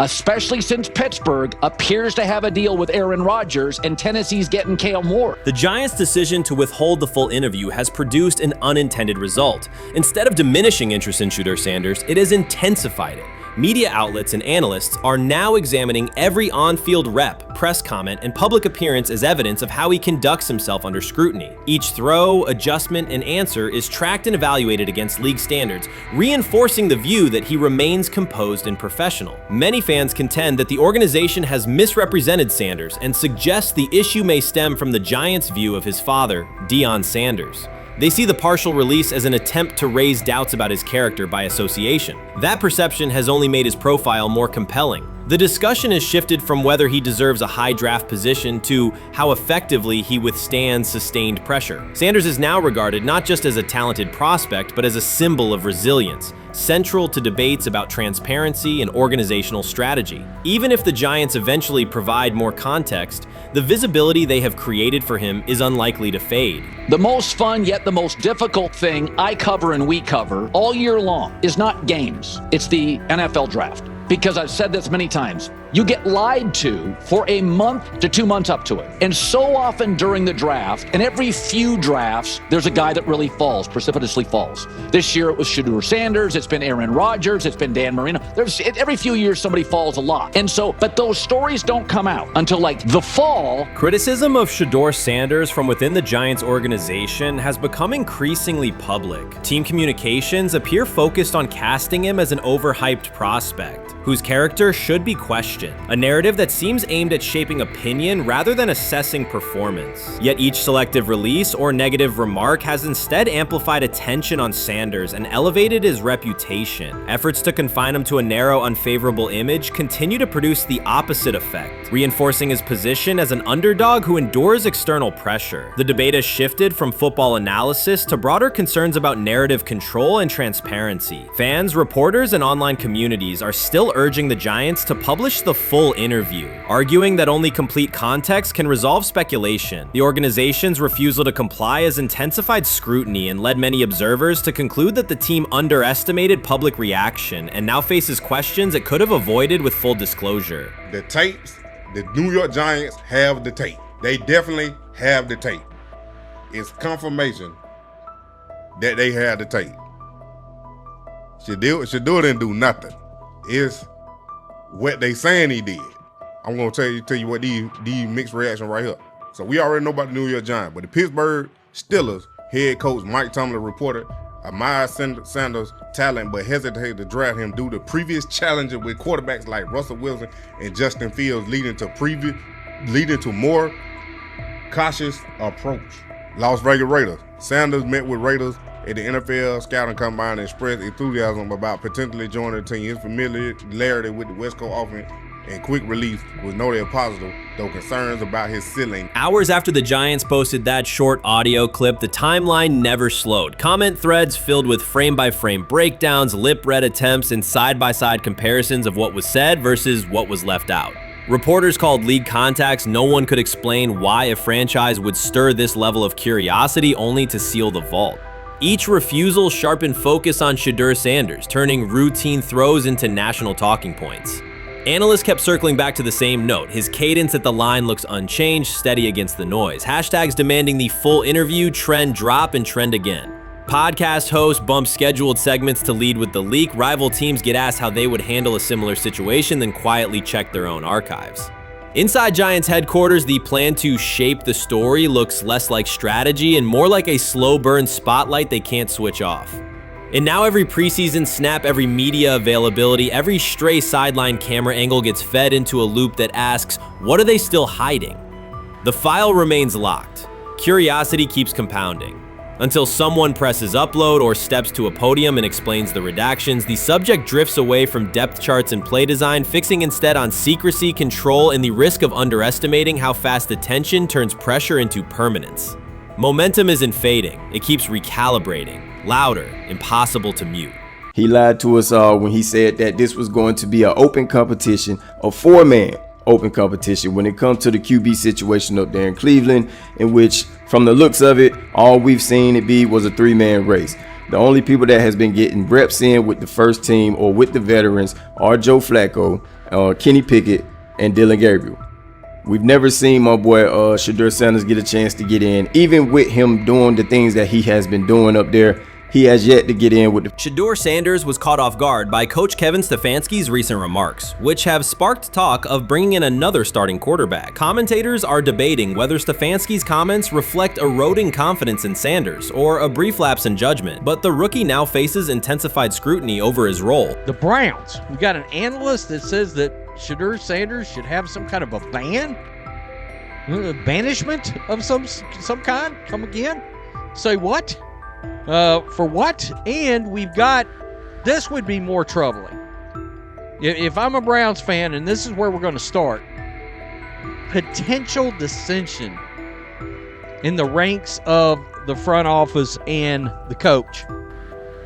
especially since Pittsburgh appears to have a deal with Aaron Rodgers and Tennessee's getting Kale Moore. The Giants' decision to withhold the full interview has produced an unintended result. Instead of diminishing interest in Shedeur Sanders, it has intensified it. Media outlets and analysts are now examining every on-field rep, press comment, and public appearance as evidence of how he conducts himself under scrutiny. Each throw, adjustment, and answer is tracked and evaluated against league standards, reinforcing the view that he remains composed and professional. Many fans contend that the organization has misrepresented Sanders and suggest the issue may stem from the Giants' view of his father, Deion Sanders. They see the partial release as an attempt to raise doubts about his character by association. That perception has only made his profile more compelling. The discussion has shifted from whether he deserves a high draft position to how effectively he withstands sustained pressure. Sanders is now regarded not just as a talented prospect, but as a symbol of resilience, central to debates about transparency and organizational strategy. Even if the Giants eventually provide more context, the visibility they have created for him is unlikely to fade. The most fun yet the most difficult thing I cover and we cover all year long is not games, it's the NFL draft. Because I've said this many times, you get lied to for a month to 2 months up to it. And so often during the draft, and every few drafts, there's a guy that really falls, precipitously falls. This year it was Shedeur Sanders, it's been Aaron Rodgers, it's been Dan Marino. Every few years somebody falls a lot. And so, but those stories don't come out until like the fall. Criticism of Shedeur Sanders from within the Giants organization has become increasingly public. Team communications appear focused on casting him as an overhyped prospect, whose character should be questioned, a narrative that seems aimed at shaping opinion rather than assessing performance. Yet each selective release or negative remark has instead amplified attention on Sanders and elevated his reputation. Efforts to confine him to a narrow, unfavorable image continue to produce the opposite effect, reinforcing his position as an underdog who endures external pressure. The debate has shifted from football analysis to broader concerns about narrative control and transparency. Fans, reporters, and online communities are still urging the Giants to publish the full interview, arguing that only complete context can resolve speculation. The organization's refusal to comply has intensified scrutiny and led many observers to conclude that the team underestimated public reaction and now faces questions it could have avoided with full disclosure. The tapes, the New York Giants have the tape. They definitely have the tape. It's confirmation that they have the tape. Shedeur didn't do nothing. Is what they saying he did. I'm gonna tell you what these mixed reaction right here. So we already know about the New York Giants, but the Pittsburgh Steelers head coach Mike Tomlin reported admired Sanders' talent, but hesitated to draft him due to previous challenges with quarterbacks like Russell Wilson and Justin Fields, leading to more cautious approach. Las Vegas Raiders. Sanders met with Raiders at the NFL scouting combine and expressed enthusiasm about potentially joining the team. His familiarity with the West Coast offense and quick release was noted positive, though concerns about his ceiling. Hours after the Giants posted that short audio clip, the timeline never slowed. Comment threads filled with frame-by-frame breakdowns, lip-read attempts, and side-by-side comparisons of what was said versus what was left out. Reporters called league contacts. No one could explain why a franchise would stir this level of curiosity only to seal the vault. Each refusal sharpened focus on Shedeur Sanders, turning routine throws into national talking points. Analysts kept circling back to the same note. His cadence at the line looks unchanged, steady against the noise. Hashtags demanding the full interview, trend drop, and trend again. Podcast hosts bump scheduled segments to lead with the leak. Rival teams get asked how they would handle a similar situation, then quietly check their own archives. Inside Giants headquarters, the plan to shape the story looks less like strategy and more like a slow burn spotlight they can't switch off. And now every preseason snap, every media availability, every stray sideline camera angle gets fed into a loop that asks, what are they still hiding? The file remains locked. Curiosity keeps compounding. Until someone presses upload or steps to a podium and explains the redactions, the subject drifts away from depth charts and play design, fixing instead on secrecy, control, and the risk of underestimating how fast attention turns pressure into permanence. Momentum isn't fading, it keeps recalibrating, louder, impossible to mute. He lied to us all when he said that this was going to be an open competition, a four-man open competition when it comes to the QB situation up there in Cleveland, in which From the looks of it, all we've seen it be was a 3-man race. The only people that has been getting reps in with the first team or with the veterans are Joe Flacco, Kenny Pickett, and Dylan Gabriel. We've never seen my boy Shedeur Sanders get a chance to get in. Even with him doing the things that he has been doing up there, he has yet to get in with the... Shedeur Sanders was caught off guard by Coach Kevin Stefanski's recent remarks, which have sparked talk of bringing in another starting quarterback. Commentators are debating whether Stefanski's comments reflect eroding confidence in Sanders or a brief lapse in judgment, but the rookie now faces intensified scrutiny over his role. The Browns, we got an analyst that says that Shedeur Sanders should have some kind of a ban? Banishment of some kind? Come again? Say what? For what? And we've got, this would be more troubling. If I'm a Browns fan, and this is where we're going to start, potential dissension in the ranks of the front office and the coach.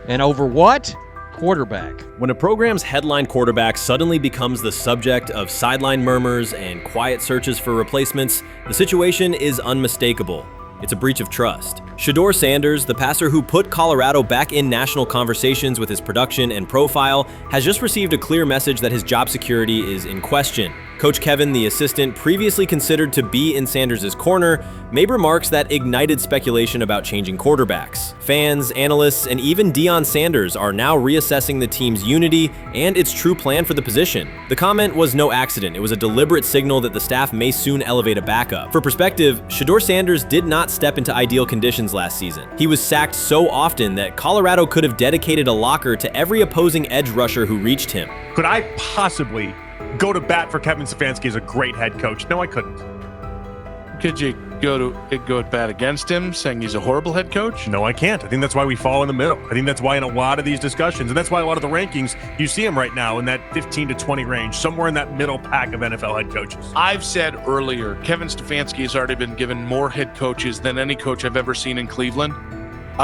And over what? Quarterback. When a program's headline quarterback suddenly becomes the subject of sideline murmurs and quiet searches for replacements, the situation is unmistakable. It's a breach of trust. Shedeur Sanders, the passer who put Colorado back in national conversations with his production and profile, has just received a clear message that his job security is in question. Coach Kevin, the assistant previously considered to be in Sanders' corner, made remarks that ignited speculation about changing quarterbacks. Fans, analysts, and even Deion Sanders are now reassessing the team's unity and its true plan for the position. The comment was no accident. It was a deliberate signal that the staff may soon elevate a backup. For perspective, Shedeur Sanders did not step into ideal conditions last season. He was sacked so often that Colorado could have dedicated a locker to every opposing edge rusher who reached him. Could I possibly go to bat for Kevin Stefanski as a great head coach? No, I couldn't. Could you go at bat against him, saying he's a horrible head coach? No, I can't. I think that's why we fall in the middle. I think that's why in a lot of these discussions, and that's why a lot of the rankings, you see him right now in that 15 to 20 range, somewhere in that middle pack of NFL head coaches. I've said earlier, Kevin Stefanski has already been given more head coaches than any coach I've ever seen in Cleveland.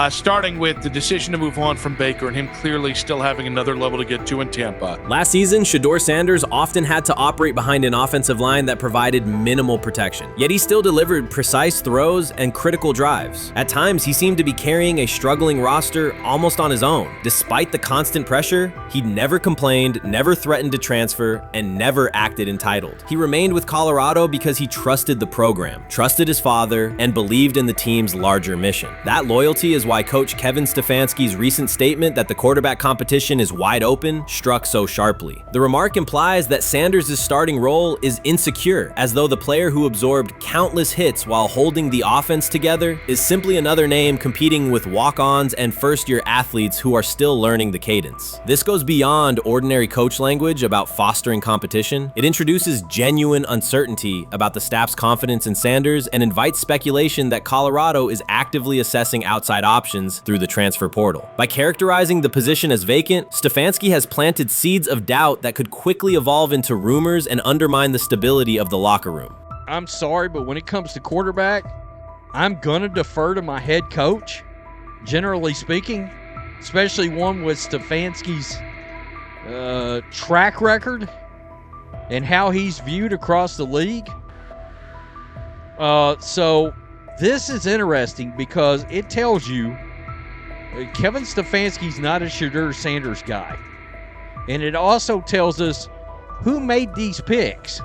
Starting with the decision to move on from Baker and him clearly still having another level to get to in Tampa. Last season, Shedeur Sanders often had to operate behind an offensive line that provided minimal protection, yet he still delivered precise throws and critical drives. At times, he seemed to be carrying a struggling roster almost on his own. Despite the constant pressure, he never complained, never threatened to transfer, and never acted entitled. He remained with Colorado because he trusted the program, trusted his father, and believed in the team's larger mission. That loyalty is why Coach Kevin Stefanski's recent statement that the quarterback competition is wide open struck so sharply. The remark implies that Sanders' starting role is insecure, as though the player who absorbed countless hits while holding the offense together is simply another name competing with walk-ons and first-year athletes who are still learning the cadence. This goes beyond ordinary coach language about fostering competition. It introduces genuine uncertainty about the staff's confidence in Sanders and invites speculation that Colorado is actively assessing outside options through the transfer portal. By characterizing the position as vacant, Stefanski has planted seeds of doubt that could quickly evolve into rumors and undermine the stability of the locker room. I'm sorry, but when it comes to quarterback, I'm gonna defer to my head coach, generally speaking, especially one with Stefanski's track record and how he's viewed across the league. So this is interesting because it tells you Kevin Stefanski's not a Shedeur Sanders guy. And it also tells us who made these picks.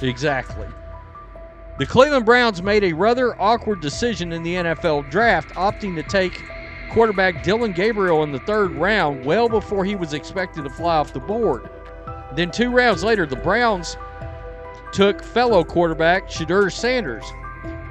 Exactly. The Cleveland Browns made a rather awkward decision in the NFL draft, opting to take quarterback Dylan Gabriel in the 3rd round well before he was expected to fly off the board. Then 2 rounds later, the Browns took fellow quarterback Shedeur Sanders.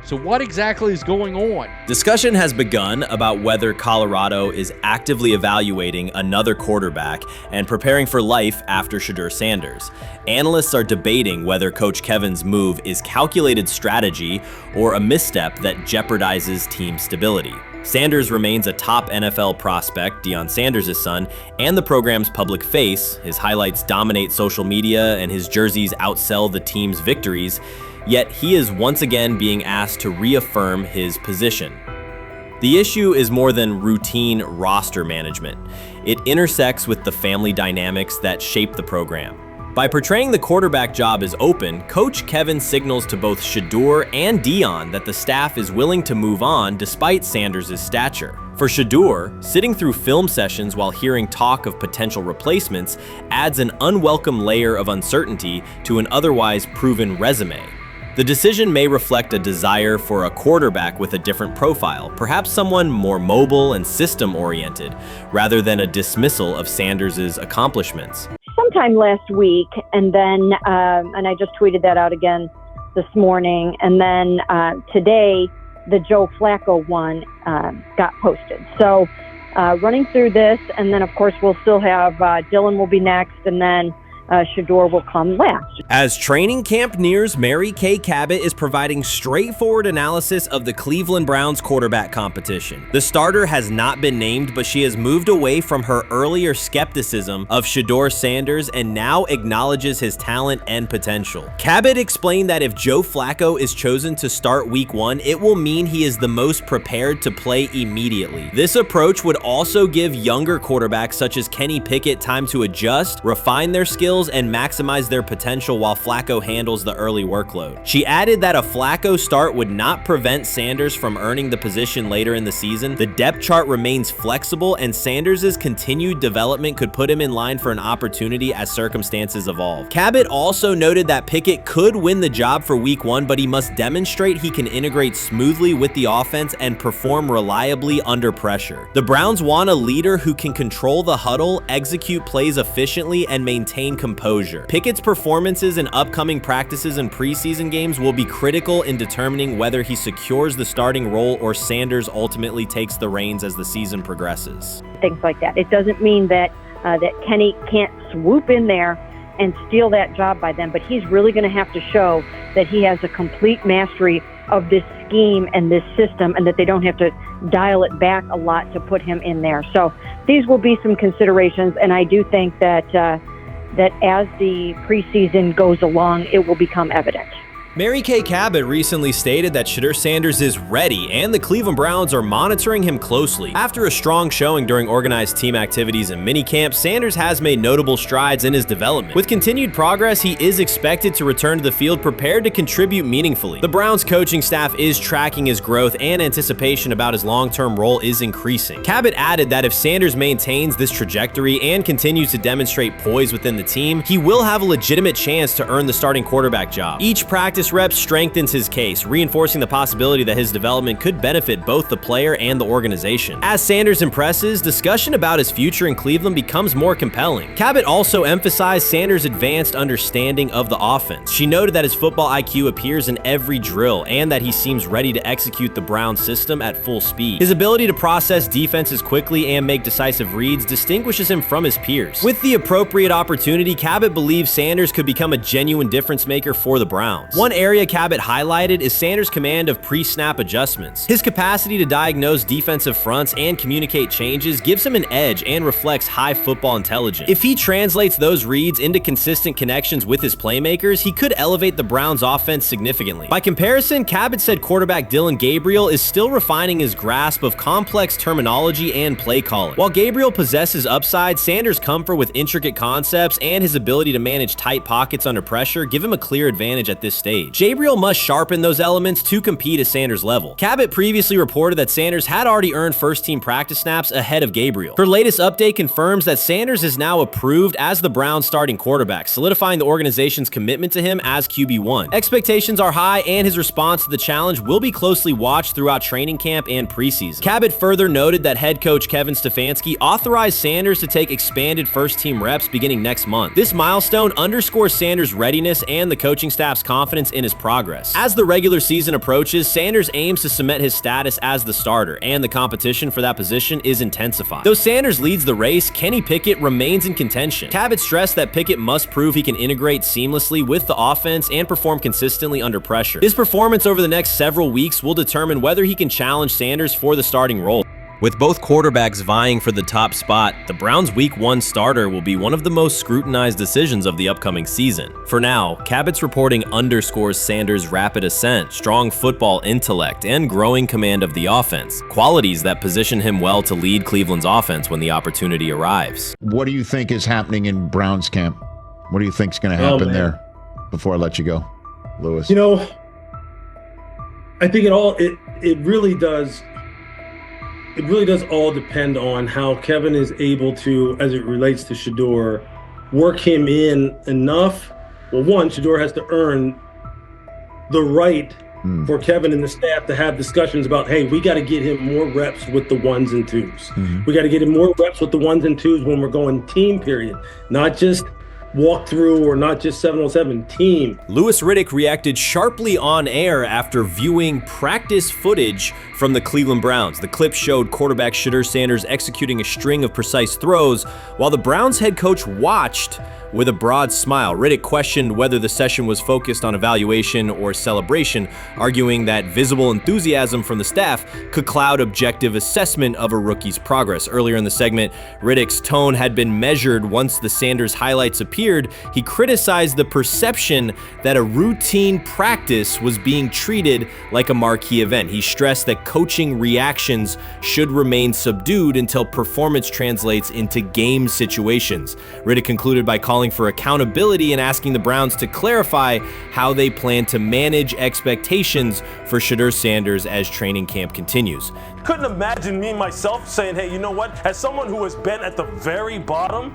So what exactly is going on? Discussion has begun about whether Colorado is actively evaluating another quarterback and preparing for life after Shedeur Sanders. Analysts are debating whether Coach Kevin's move is calculated strategy or a misstep that jeopardizes team stability. Sanders remains a top NFL prospect, Deion Sanders' son, and the program's public face. His highlights dominate social media and his jerseys outsell the team's victories. Yet he is once again being asked to reaffirm his position. The issue is more than routine roster management. It intersects with the family dynamics that shape the program. By portraying the quarterback job as open, Coach Kevin signals to both Shedeur and Dion that the staff is willing to move on despite Sanders' stature. For Shedeur, sitting through film sessions while hearing talk of potential replacements adds an unwelcome layer of uncertainty to an otherwise proven resume. The decision may reflect a desire for a quarterback with a different profile, perhaps someone more mobile and system-oriented, rather than a dismissal of Sanders' accomplishments. Sometime last week, and then, and I just tweeted that out again this morning, and then today, the Joe Flacco one got posted. So running through this, and then of course we'll still have Dylan will be next, and then Shedeur will come last. As training camp nears, Mary Kay Cabot is providing straightforward analysis of the Cleveland Browns quarterback competition. The starter has not been named, but she has moved away from her earlier skepticism of Shedeur Sanders and now acknowledges his talent and potential. Cabot explained that if Joe Flacco is chosen to start week 1, it will mean he is the most prepared to play immediately. This approach would also give younger quarterbacks such as Kenny Pickett time to adjust, refine their skills, and maximize their potential while Flacco handles the early workload. She added that a Flacco start would not prevent Sanders from earning the position later in the season. The depth chart remains flexible, and Sanders' continued development could put him in line for an opportunity as circumstances evolve. Cabot also noted that Pickett could win the job for week 1, but he must demonstrate he can integrate smoothly with the offense and perform reliably under pressure. The Browns want a leader who can control the huddle, execute plays efficiently, and maintain composure. Pickett's performances in upcoming practices and preseason games will be critical in determining whether he secures the starting role or Sanders ultimately takes the reins as the season progresses. Things like that. It doesn't mean that that Kenny can't swoop in there and steal that job by them, but he's really going to have to show that he has a complete mastery of this scheme and this system, and that they don't have to dial it back a lot to put him in there. So these will be some considerations, and I do think that that as the preseason goes along, it will become evident. Mary Kay Cabot recently stated that Shedeur Sanders is ready, and the Cleveland Browns are monitoring him closely. After a strong showing during organized team activities and minicamp, Sanders has made notable strides in his development. With continued progress, he is expected to return to the field prepared to contribute meaningfully. The Browns coaching staff is tracking his growth, and anticipation about his long-term role is increasing. Cabot added that if Sanders maintains this trajectory and continues to demonstrate poise within the team, he will have a legitimate chance to earn the starting quarterback job. Each practice rep strengthens his case, reinforcing the possibility that his development could benefit both the player and the organization. As Sanders impresses, discussion about his future in Cleveland becomes more compelling. Cabot also emphasized Sanders' advanced understanding of the offense. She noted that his football IQ appears in every drill and that he seems ready to execute the Browns system at full speed. His ability to process defenses quickly and make decisive reads distinguishes him from his peers. With the appropriate opportunity, Cabot believes Sanders could become a genuine difference maker for the Browns. One area Cabot highlighted is Sanders' command of pre-snap adjustments. His capacity to diagnose defensive fronts and communicate changes gives him an edge and reflects high football intelligence. If he translates those reads into consistent connections with his playmakers, he could elevate the Browns' offense significantly. By comparison, Cabot said quarterback Dillon Gabriel is still refining his grasp of complex terminology and play calling. While Gabriel possesses upside, Sanders' comfort with intricate concepts and his ability to manage tight pockets under pressure give him a clear advantage at this stage. Gabriel must sharpen those elements to compete at Sanders' level. Cabot previously reported that Sanders had already earned first-team practice snaps ahead of Gabriel. Her latest update confirms that Sanders is now approved as the Browns' starting quarterback, solidifying the organization's commitment to him as QB1. Expectations are high, and his response to the challenge will be closely watched throughout training camp and preseason. Cabot further noted that head coach Kevin Stefanski authorized Sanders to take expanded first-team reps beginning next month. This milestone underscores Sanders' readiness and the coaching staff's confidence in his progress. As the regular season approaches, Sanders aims to cement his status as the starter, and the competition for that position is intensified. Though Sanders leads the race, Kenny Pickett remains in contention. Cabot stressed that Pickett must prove he can integrate seamlessly with the offense and perform consistently under pressure. His performance over the next several weeks will determine whether he can challenge Sanders for the starting role. With both quarterbacks vying for the top spot, the Browns' Week 1 starter will be one of the most scrutinized decisions of the upcoming season. For now, Cabot's reporting underscores Sanders' rapid ascent, strong football intellect, and growing command of the offense, qualities that position him well to lead Cleveland's offense when the opportunity arrives. What do you think is happening in Browns camp? What do you think's going to happen there before I let you go, Lewis? You know, I think it really does all depend on how Kevin is able to, as it relates to Shedeur, work him in enough. Well, one, Shedeur has to earn the right for Kevin and the staff to have discussions about, hey, we got to get him more reps with the ones and twos. We got to get him more reps with the ones and twos when we're going team period, not just walk through or not just 7-on-7 team. Louis Riddick reacted sharply on air after viewing practice footage from the Cleveland Browns. The clip showed quarterback Shedeur Sanders executing a string of precise throws while the Browns head coach watched with a broad smile. Riddick questioned whether the session was focused on evaluation or celebration, arguing that visible enthusiasm from the staff could cloud objective assessment of a rookie's progress. Earlier in the segment, Riddick's tone had been measured once the Sanders highlights appeared. He criticized the perception that a routine practice was being treated like a marquee event. He stressed that coaching reactions should remain subdued until performance translates into game situations. Riddick concluded by calling for accountability and asking the Browns to clarify how they plan to manage expectations for Shedeur Sanders as training camp continues. Couldn't imagine me myself saying, hey, you know what, as someone who has been at the very bottom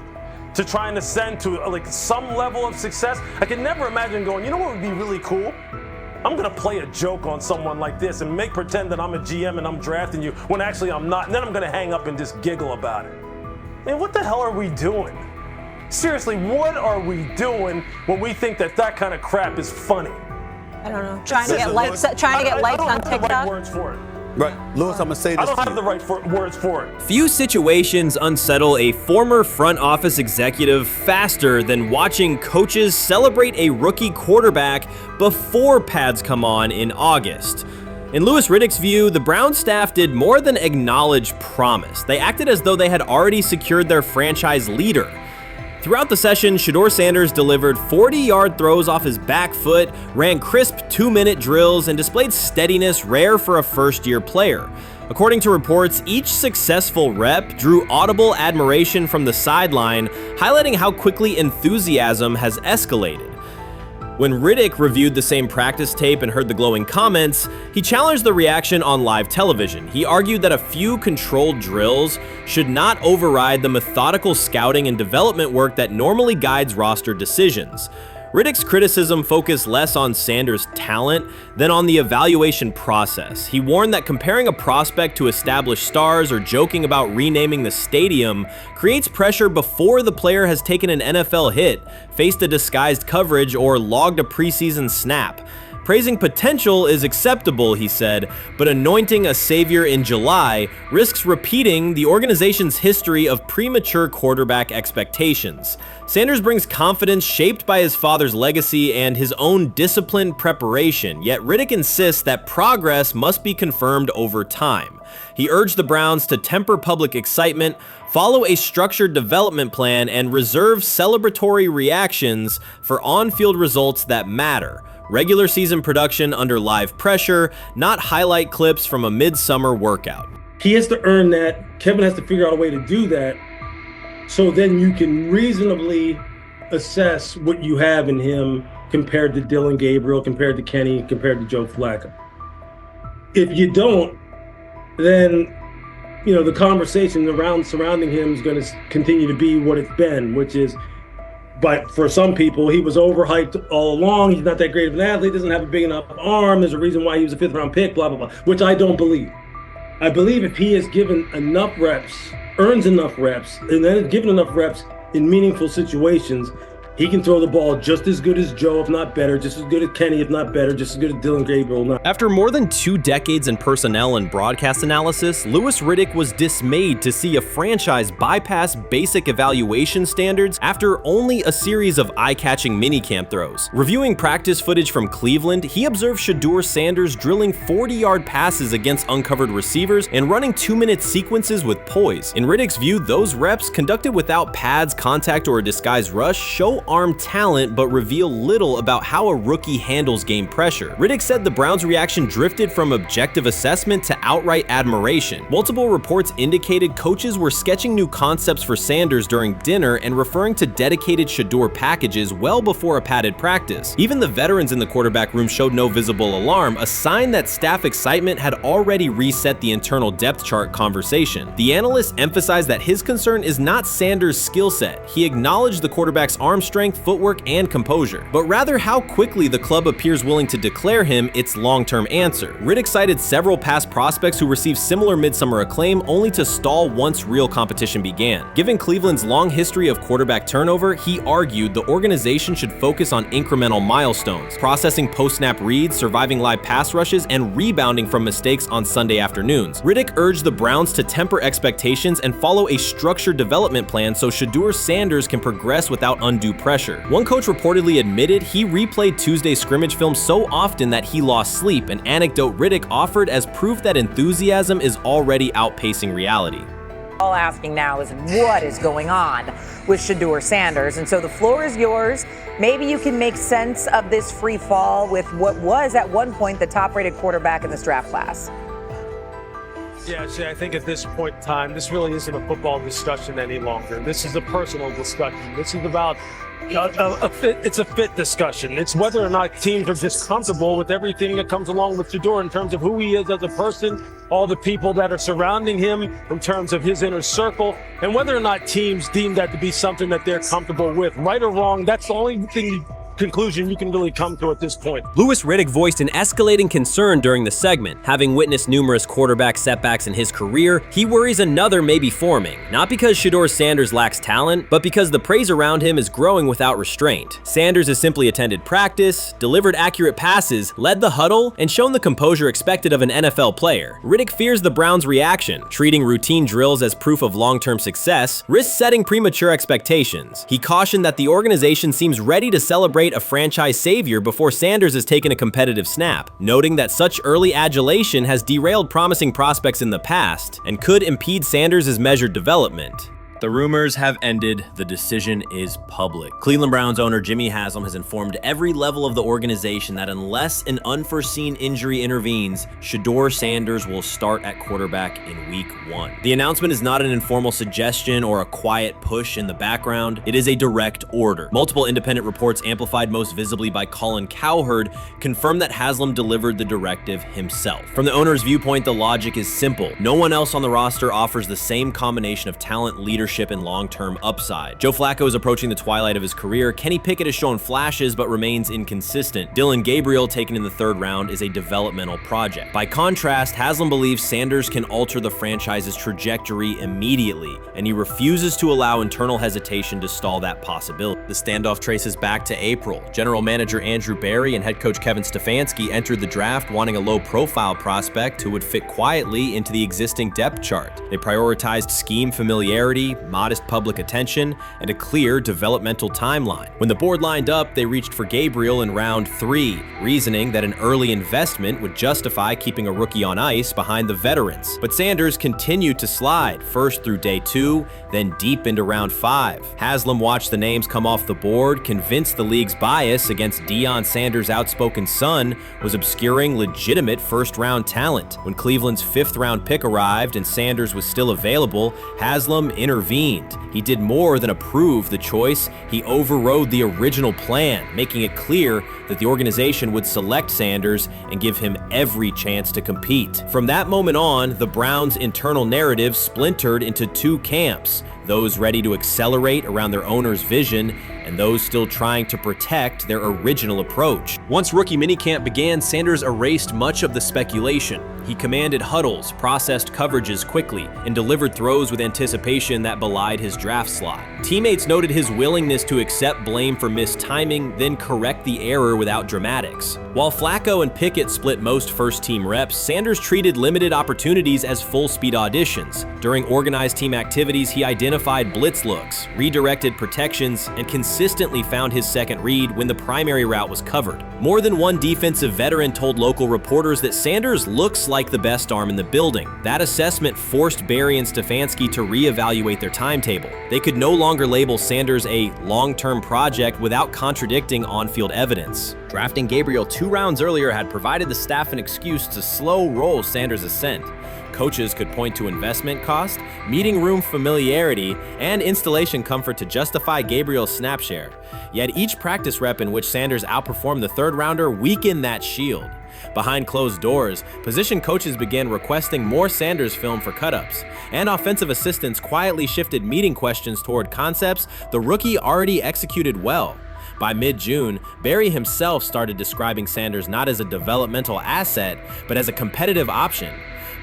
to try and ascend to like some level of success, I could never imagine going, you know what would be really cool? I'm gonna play a joke on someone like this and pretend that I'm a GM and I'm drafting you when actually I'm not, and then I'm gonna hang up and just giggle about it. Man, what the hell are we doing? Seriously, what are we doing when we think that kind of crap is funny? I don't know. Trying to get likes on TikTok. I don't have the right words for it. Right, Lewis, I'm gonna say this. I don't have the right words for it. Few situations unsettle a former front office executive faster than watching coaches celebrate a rookie quarterback before pads come on in August. In Louis Riddick's view, the Browns staff did more than acknowledge promise. They acted as though they had already secured their franchise leader. Throughout the session, Shedeur Sanders delivered 40-yard throws off his back foot, ran crisp 2-minute drills, and displayed steadiness rare for a first-year player. According to reports, each successful rep drew audible admiration from the sideline, highlighting how quickly enthusiasm has escalated. When Riddick reviewed the same practice tape and heard the glowing comments, he challenged the reaction on live television. He argued that a few controlled drills should not override the methodical scouting and development work that normally guides roster decisions. Riddick's criticism focused less on Sanders' talent than on the evaluation process. He warned that comparing a prospect to established stars or joking about renaming the stadium creates pressure before the player has taken an NFL hit, faced a disguised coverage, or logged a preseason snap. Praising potential is acceptable, he said, but anointing a savior in July risks repeating the organization's history of premature quarterback expectations. Sanders brings confidence shaped by his father's legacy and his own disciplined preparation, yet Riddick insists that progress must be confirmed over time. He urged the Browns to temper public excitement, follow a structured development plan, and reserve celebratory reactions for on-field results that matter. Regular season production under live pressure, not highlight clips from a midsummer workout. He has to earn that. Kevin has to figure out a way to do that. So then you can reasonably assess what you have in him compared to Dillon Gabriel, compared to Kenny, compared to Joe Flacco. If you don't, then the conversation surrounding him is going to continue to be what it's been, which is, but for some people, he was overhyped all along. He's not that great of an athlete, doesn't have a big enough arm. There's a reason why he was a 5th-round pick, blah, blah, blah, which I don't believe. I believe if he is given enough reps, earns enough reps, and then is given enough reps in meaningful situations, he can throw the ball just as good as Joe, if not better, just as good as Kenny, if not better, just as good as Dillon Gabriel. After more than 2 decades in personnel and broadcast analysis, Louis Riddick was dismayed to see a franchise bypass basic evaluation standards after only a series of eye-catching minicamp throws. Reviewing practice footage from Cleveland, he observed Shedeur Sanders drilling 40-yard passes against uncovered receivers and running 2-minute sequences with poise. In Riddick's view, those reps, conducted without pads, contact, or a disguised rush, show show arm talent but reveal little about how a rookie handles game pressure. Riddick said the Browns' reaction drifted from objective assessment to outright admiration. Multiple reports indicated coaches were sketching new concepts for Sanders during dinner and referring to dedicated Shedeur packages well before a padded practice. Even the veterans in the quarterback room showed no visible alarm, a sign that staff excitement had already reset the internal depth chart conversation. The analyst emphasized that his concern is not Sanders' skill set. He acknowledged the quarterback's arm strength, footwork, and composure, but rather how quickly the club appears willing to declare him its long-term answer. Riddick cited several past prospects who received similar midsummer acclaim only to stall once real competition began. Given Cleveland's long history of quarterback turnover, he argued the organization should focus on incremental milestones, processing post-snap reads, surviving live pass rushes, and rebounding from mistakes on Sunday afternoons. Riddick urged the Browns to temper expectations and follow a structured development plan so Shedeur Sanders can progress without undue pressure. One coach reportedly admitted he replayed Tuesday's scrimmage film so often that he lost sleep, an anecdote Riddick offered as proof that enthusiasm is already outpacing reality. All asking now is what is going on with Shedeur Sanders, and so the floor is yours. Maybe you can make sense of this free fall with what was at one point the top-rated quarterback in this draft class. Yeah, see, I think at this point in time, this really isn't a football discussion any longer. This is a personal discussion. This is about it's a fit discussion. It's whether or not teams are just comfortable with everything that comes along with Shedeur in terms of who he is as a person, all the people that are surrounding him in terms of his inner circle, and whether or not teams deem that to be something that they're comfortable with. Right or wrong, that's the only conclusion you can really come to at this point. Louis Riddick voiced an escalating concern during the segment. Having witnessed numerous quarterback setbacks in his career, he worries another may be forming. Not because Shedeur Sanders lacks talent, but because the praise around him is growing without restraint. Sanders has simply attended practice, delivered accurate passes, led the huddle, and shown the composure expected of an NFL player. Riddick fears the Browns' reaction, treating routine drills as proof of long-term success, risks setting premature expectations. He cautioned that the organization seems ready to celebrate a franchise savior before Sanders has taken a competitive snap, noting that such early adulation has derailed promising prospects in the past and could impede Sanders' measured development. The rumors have ended. The decision is public. Cleveland Browns owner Jimmy Haslam has informed every level of the organization that unless an unforeseen injury intervenes, Shedeur Sanders will start at quarterback in Week 1. The announcement is not an informal suggestion or a quiet push in the background. It is a direct order. Multiple independent reports, amplified most visibly by Colin Cowherd, confirm that Haslam delivered the directive himself. From the owner's viewpoint, the logic is simple. No one else on the roster offers the same combination of talent, leadership, and long-term upside. Joe Flacco is approaching the twilight of his career. Kenny Pickett has shown flashes but remains inconsistent. Dillon Gabriel, taken in the 3rd round, is a developmental project. By contrast, Haslam believes Sanders can alter the franchise's trajectory immediately, and he refuses to allow internal hesitation to stall that possibility. The standoff traces back to April. General manager Andrew Berry and head coach Kevin Stefanski entered the draft wanting a low-profile prospect who would fit quietly into the existing depth chart. They prioritized scheme familiarity, modest public attention, and a clear developmental timeline. When the board lined up, they reached for Gabriel in round 3, reasoning that an early investment would justify keeping a rookie on ice behind the veterans. But Sanders continued to slide, first through day 2, then deep into round 5. Haslam watched the names come off the board, convinced the league's bias against Deion Sanders' outspoken son was obscuring legitimate first-round talent. When Cleveland's 5th-round pick arrived and Sanders was still available, Haslam intervened. He did more than approve the choice, he overrode the original plan, making it clear that the organization would select Sanders and give him every chance to compete. From that moment on, the Browns' internal narrative splintered into 2 camps, those ready to accelerate around their owner's vision and those still trying to protect their original approach. Once rookie minicamp began, Sanders erased much of the speculation. He commanded huddles, processed coverages quickly, and delivered throws with anticipation that belied his draft slot. Teammates noted his willingness to accept blame for missed timing, then correct the error without dramatics. While Flacco and Pickett split most first-team reps, Sanders treated limited opportunities as full-speed auditions. During organized team activities, he identified justified blitz looks, redirected protections, and consistently found his second read when the primary route was covered. More than one defensive veteran told local reporters that Sanders looks like the best arm in the building. That assessment forced Barry and Stefanski to reevaluate their timetable. They could no longer label Sanders a long-term project without contradicting on-field evidence. Drafting Gabriel 2 rounds earlier had provided the staff an excuse to slow roll Sanders' ascent. Coaches could point to investment cost, meeting room familiarity, and installation comfort to justify Gabriel's snap share. Yet each practice rep in which Sanders outperformed the third rounder weakened that shield. Behind closed doors, position coaches began requesting more Sanders film for cut-ups, and offensive assistants quietly shifted meeting questions toward concepts the rookie already executed well. By mid-June, Barry himself started describing Sanders not as a developmental asset, but as a competitive option.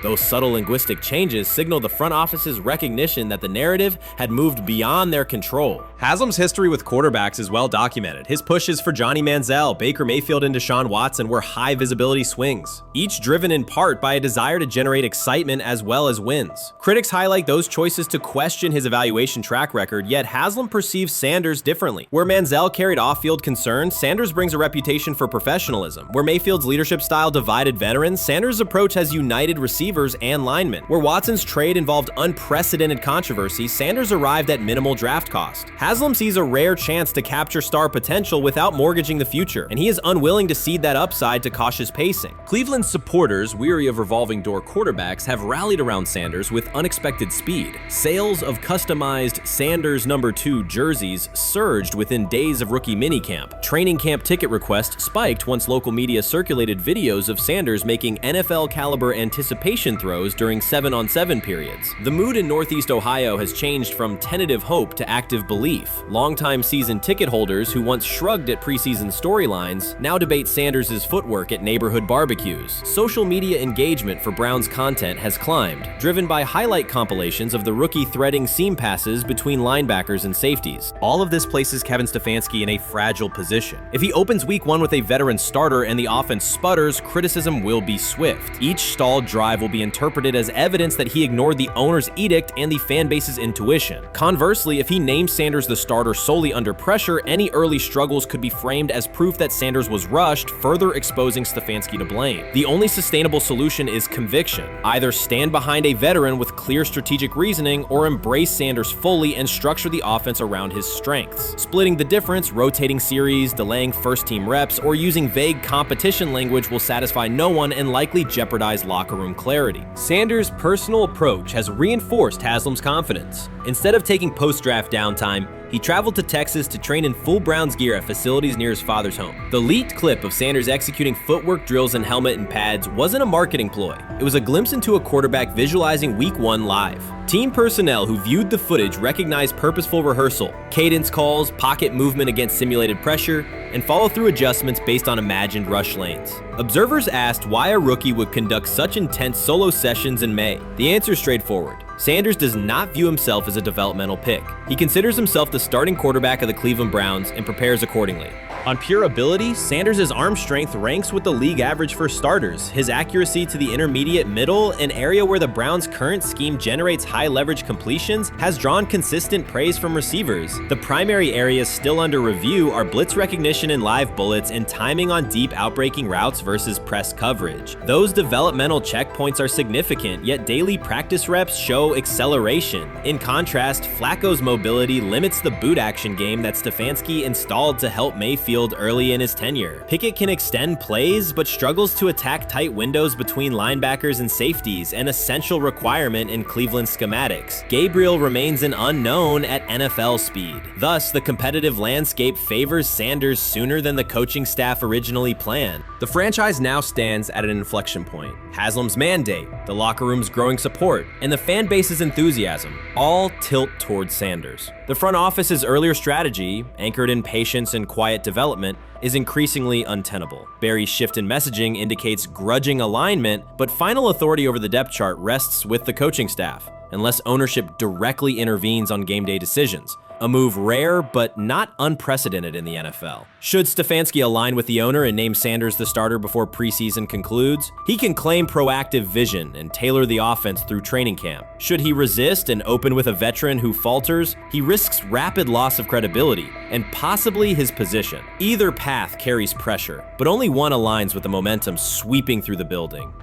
Those subtle linguistic changes signal the front office's recognition that the narrative had moved beyond their control. Haslam's history with quarterbacks is well documented. His pushes for Johnny Manziel, Baker Mayfield, and Deshaun Watson were high-visibility swings, each driven in part by a desire to generate excitement as well as wins. Critics highlight those choices to question his evaluation track record, yet Haslam perceives Sanders differently. Where Manziel carried off-field concerns, Sanders brings a reputation for professionalism. Where Mayfield's leadership style divided veterans, Sanders' approach has united receivers and linemen. Where Watson's trade involved unprecedented controversy, Sanders arrived at minimal draft cost. Haslam sees a rare chance to capture star potential without mortgaging the future, and he is unwilling to cede that upside to cautious pacing. Cleveland's supporters, weary of revolving door quarterbacks, have rallied around Sanders with unexpected speed. Sales of customized Sanders number 2 jerseys surged within days of rookie minicamp. Training camp ticket requests spiked once local media circulated videos of Sanders making NFL-caliber anticipation throws during 7-on-7 periods. The mood in Northeast Ohio has changed from tentative hope to active belief. Longtime season ticket holders who once shrugged at preseason storylines now debate Sanders' footwork at neighborhood barbecues. Social media engagement for Brown's content has climbed, driven by highlight compilations of the rookie threading seam passes between linebackers and safeties. All of this places Kevin Stefanski in a fragile position. If he opens week 1 with a veteran starter and the offense sputters, criticism will be swift. Each stalled drive will be interpreted as evidence that he ignored the owner's edict and the fan base's intuition. Conversely, if he names Sanders the starter solely under pressure, any early struggles could be framed as proof that Sanders was rushed, further exposing Stefanski to blame. The only sustainable solution is conviction. Either stand behind a veteran with clear strategic reasoning or embrace Sanders fully and structure the offense around his strengths. Splitting the difference, rotating series, delaying first-team reps, or using vague competition language will satisfy no one and likely jeopardize locker room clarity. Sanders' personal approach has reinforced Haslam's confidence. Instead of taking post-draft downtime, he traveled to Texas to train in full Browns gear at facilities near his father's home. The leaked clip of Sanders executing footwork drills in helmet and pads wasn't a marketing ploy. It was a glimpse into a quarterback visualizing Week 1 live. Team personnel who viewed the footage recognized purposeful rehearsal, cadence calls, pocket movement against simulated pressure, and follow-through adjustments based on imagined rush lanes. Observers asked why a rookie would conduct such intense solo sessions in May. The answer is straightforward. Sanders does not view himself as a developmental pick. He considers himself the starting quarterback of the Cleveland Browns and prepares accordingly. On pure ability, Sanders' arm strength ranks with the league average for starters. His accuracy to the intermediate middle, an area where the Browns' current scheme generates high leverage completions, has drawn consistent praise from receivers. The primary areas still under review are blitz recognition and live bullets and timing on deep outbreaking routes versus press coverage. Those developmental checkpoints are significant, yet daily practice reps show acceleration. In contrast, Flacco's mobility limits the boot action game that Stefanski installed to help Mayfield early in his tenure. Pickett can extend plays, but struggles to attack tight windows between linebackers and safeties, an essential requirement in Cleveland schematics. Gabriel remains an unknown at NFL speed. Thus, the competitive landscape favors Sanders sooner than the coaching staff originally planned. The franchise now stands at an inflection point. Haslam's mandate, the locker room's growing support, and the fan base's enthusiasm all tilt towards Sanders. The front office's earlier strategy, anchored in patience and quiet development, is increasingly untenable. Barry's shift in messaging indicates grudging alignment, but final authority over the depth chart rests with the coaching staff, unless ownership directly intervenes on game day decisions. a move rare but not unprecedented in the NFL. Should Stefanski align with the owner and name Sanders the starter before preseason concludes, he can claim proactive vision and tailor the offense through training camp. Should he resist and open with a veteran who falters, he risks rapid loss of credibility and possibly his position. Either path carries pressure, but only one aligns with the momentum sweeping through the building.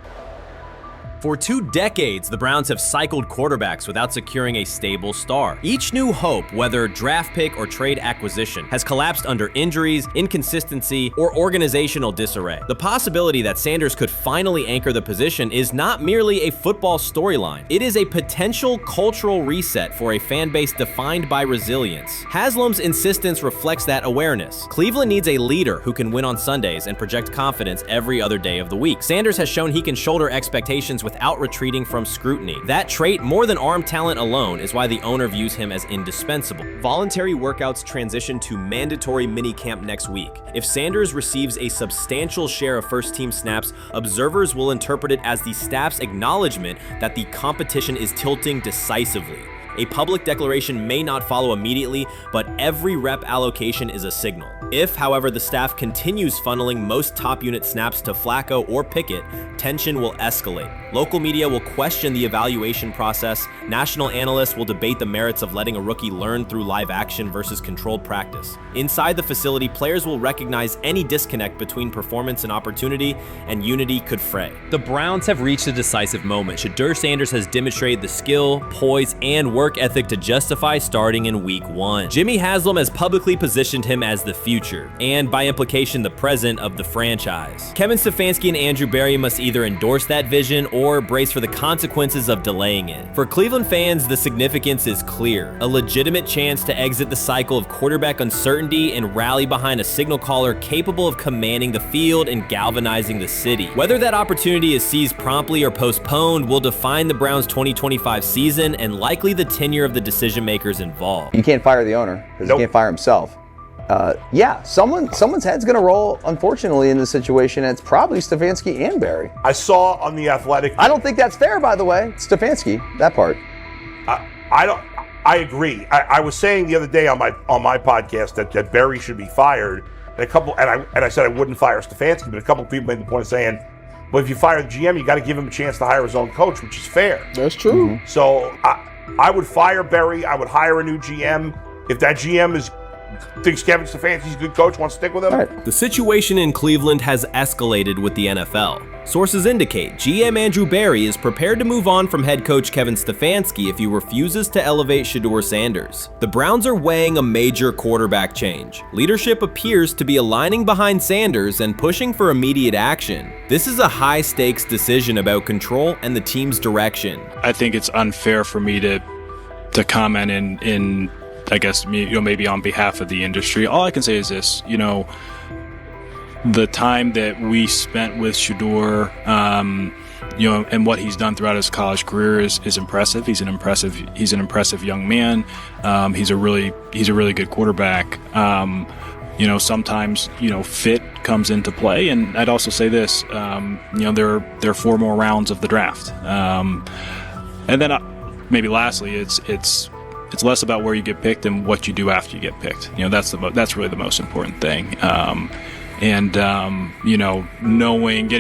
For 2 decades, the Browns have cycled quarterbacks without securing a stable star. Each new hope, whether draft pick or trade acquisition, has collapsed under injuries, inconsistency, or organizational disarray. The possibility that Sanders could finally anchor the position is not merely a football storyline. It is a potential cultural reset for a fan base defined by resilience. Haslam's insistence reflects that awareness. Cleveland needs a leader who can win on Sundays and project confidence every other day of the week. Sanders has shown he can shoulder expectations without retreating from scrutiny. That trait, more than arm talent alone, is why the owner views him as indispensable. Voluntary workouts transition to mandatory minicamp next week. If Sanders receives a substantial share of first-team snaps, observers will interpret it as the staff's acknowledgement that the competition is tilting decisively. A public declaration may not follow immediately, but every rep allocation is a signal. If, however, the staff continues funneling most top unit snaps to Flacco or Pickett, tension will escalate. Local media will question the evaluation process. National analysts will debate the merits of letting a rookie learn through live action versus controlled practice. Inside the facility, players will recognize any disconnect between performance and opportunity, and unity could fray. The Browns have reached a decisive moment. Shedeur Sanders has demonstrated the skill, poise, and work ethic to justify starting in Week 1. Jimmy Haslam has publicly positioned him as the future, and by implication the present, of the franchise. Kevin Stefanski and Andrew Berry must either endorse that vision or brace for the consequences of delaying it. For Cleveland fans, the significance is clear. A legitimate chance to exit the cycle of quarterback uncertainty and rally behind a signal caller capable of commanding the field and galvanizing the city. Whether that opportunity is seized promptly or postponed will define the Browns' 2025 season and likely the tenure of the decision makers involved. You can't fire the owner because he can't fire himself. Yeah, someone's head's going to roll, unfortunately, in this situation, and it's probably Stefanski and Berry. I saw on The Athletic. I don't think that's fair, by the way. Stefanski, that part. I agree. I was saying the other day on my podcast that Berry should be fired, and I said I wouldn't fire Stefanski, but a couple of people made the point of saying, well, if you fire the GM, you got to give him a chance to hire his own coach, which is fair. That's true. So I would fire Berry. I would hire a new GM. If that GM thinks Kevin Stefanski's a good coach, wants to stick with him. The situation in Cleveland has escalated with the NFL. Sources indicate GM Andrew Berry is prepared to move on from head coach Kevin Stefanski if he refuses to elevate Shedeur Sanders. The Browns are weighing a major quarterback change. Leadership appears to be aligning behind Sanders and pushing for immediate action. This is a high-stakes decision about control and the team's direction. I think it's unfair for me to comment in I guess, maybe on behalf of the industry. All I can say is this, the time that we spent with Shedeur, and what he's done throughout his college career is impressive. He's an impressive young man. He's a really good quarterback. Sometimes, fit comes into play. And I'd also say this, there are 4 more rounds of the draft. And then maybe lastly, it's less about where you get picked and what you do after you get picked. That's really the most important thing. Getting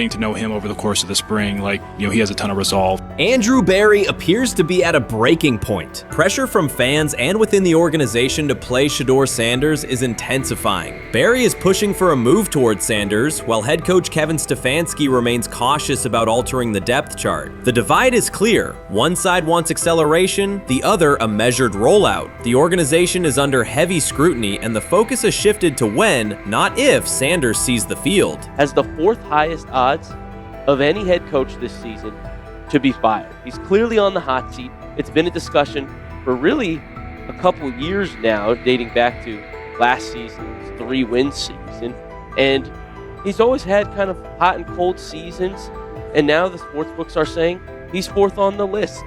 to know him over the course of the spring, he has a ton of resolve. Andrew Berry appears to be at a breaking point. Pressure from fans and within the organization to play Shedeur Sanders is intensifying. Berry is pushing for a move towards Sanders, while head coach Kevin Stefanski remains cautious about altering the depth chart. The divide is clear. One side wants acceleration, the other a measured rollout. The organization is under heavy scrutiny, and the focus has shifted to when, not if, Sanders sees the field. Has the 4th highest odds of any head coach this season to be fired. He's clearly on the hot seat. It's been a discussion for really a couple years now, dating back to last season's 3-win season. And he's always had kind of hot and cold seasons. And now the sports books are saying he's 4th on the list.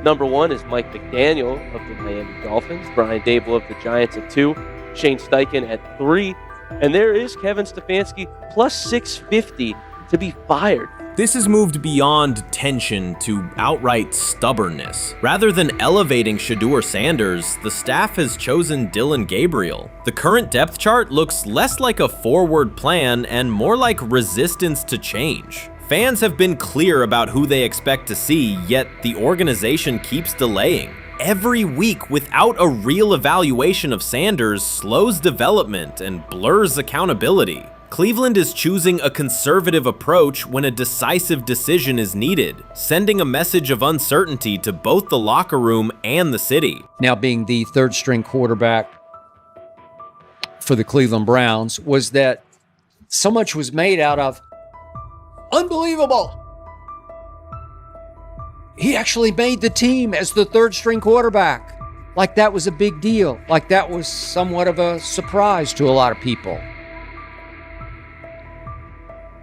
Number 1 is Mike McDaniel of the Miami Dolphins, Brian Dable of the Giants at 2, Shane Steichen at 3, and there is Kevin Stefanski plus 650 to be fired. This has moved beyond tension to outright stubbornness. Rather than elevating Shedeur Sanders, the staff has chosen Dillon Gabriel. The current depth chart looks less like a forward plan and more like resistance to change. Fans have been clear about who they expect to see, yet the organization keeps delaying. Every week without a real evaluation of Sanders slows development and blurs accountability. Cleveland is choosing a conservative approach when a decisive decision is needed, sending a message of uncertainty to both the locker room and the city. Now being the third string quarterback for the Cleveland Browns, was that so much was made out of unbelievable. He actually made the team as the third string quarterback. Like that was a big deal. Like that was somewhat of a surprise to a lot of people.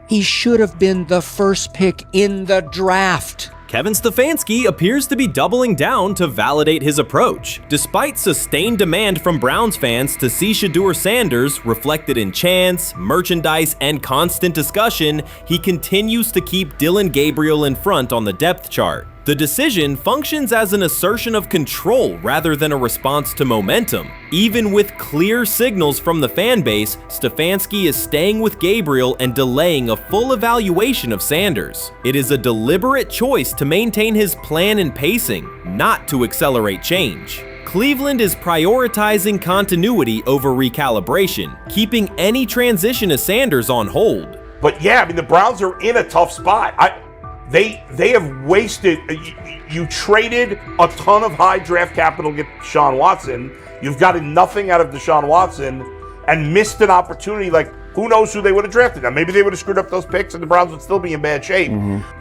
He should have been the first pick in the draft. Kevin Stefanski appears to be doubling down to validate his approach. Despite sustained demand from Browns fans to see Shedeur Sanders reflected in chants, merchandise, and constant discussion, he continues to keep Dillon Gabriel in front on the depth chart. The decision functions as an assertion of control rather than a response to momentum. Even with clear signals from the fan base, Stefanski is staying with Gabriel and delaying a full evaluation of Sanders. It is a deliberate choice to maintain his plan and pacing, not to accelerate change. Cleveland is prioritizing continuity over recalibration, keeping any transition to Sanders on hold. But yeah, I mean, the Browns are in a tough spot. They have wasted. You traded a ton of high draft capital to get Deshaun Watson. You've gotten nothing out of Deshaun Watson and missed an opportunity. Like, who knows who they would have drafted? Now, maybe they would have screwed up those picks and the Browns would still be in bad shape.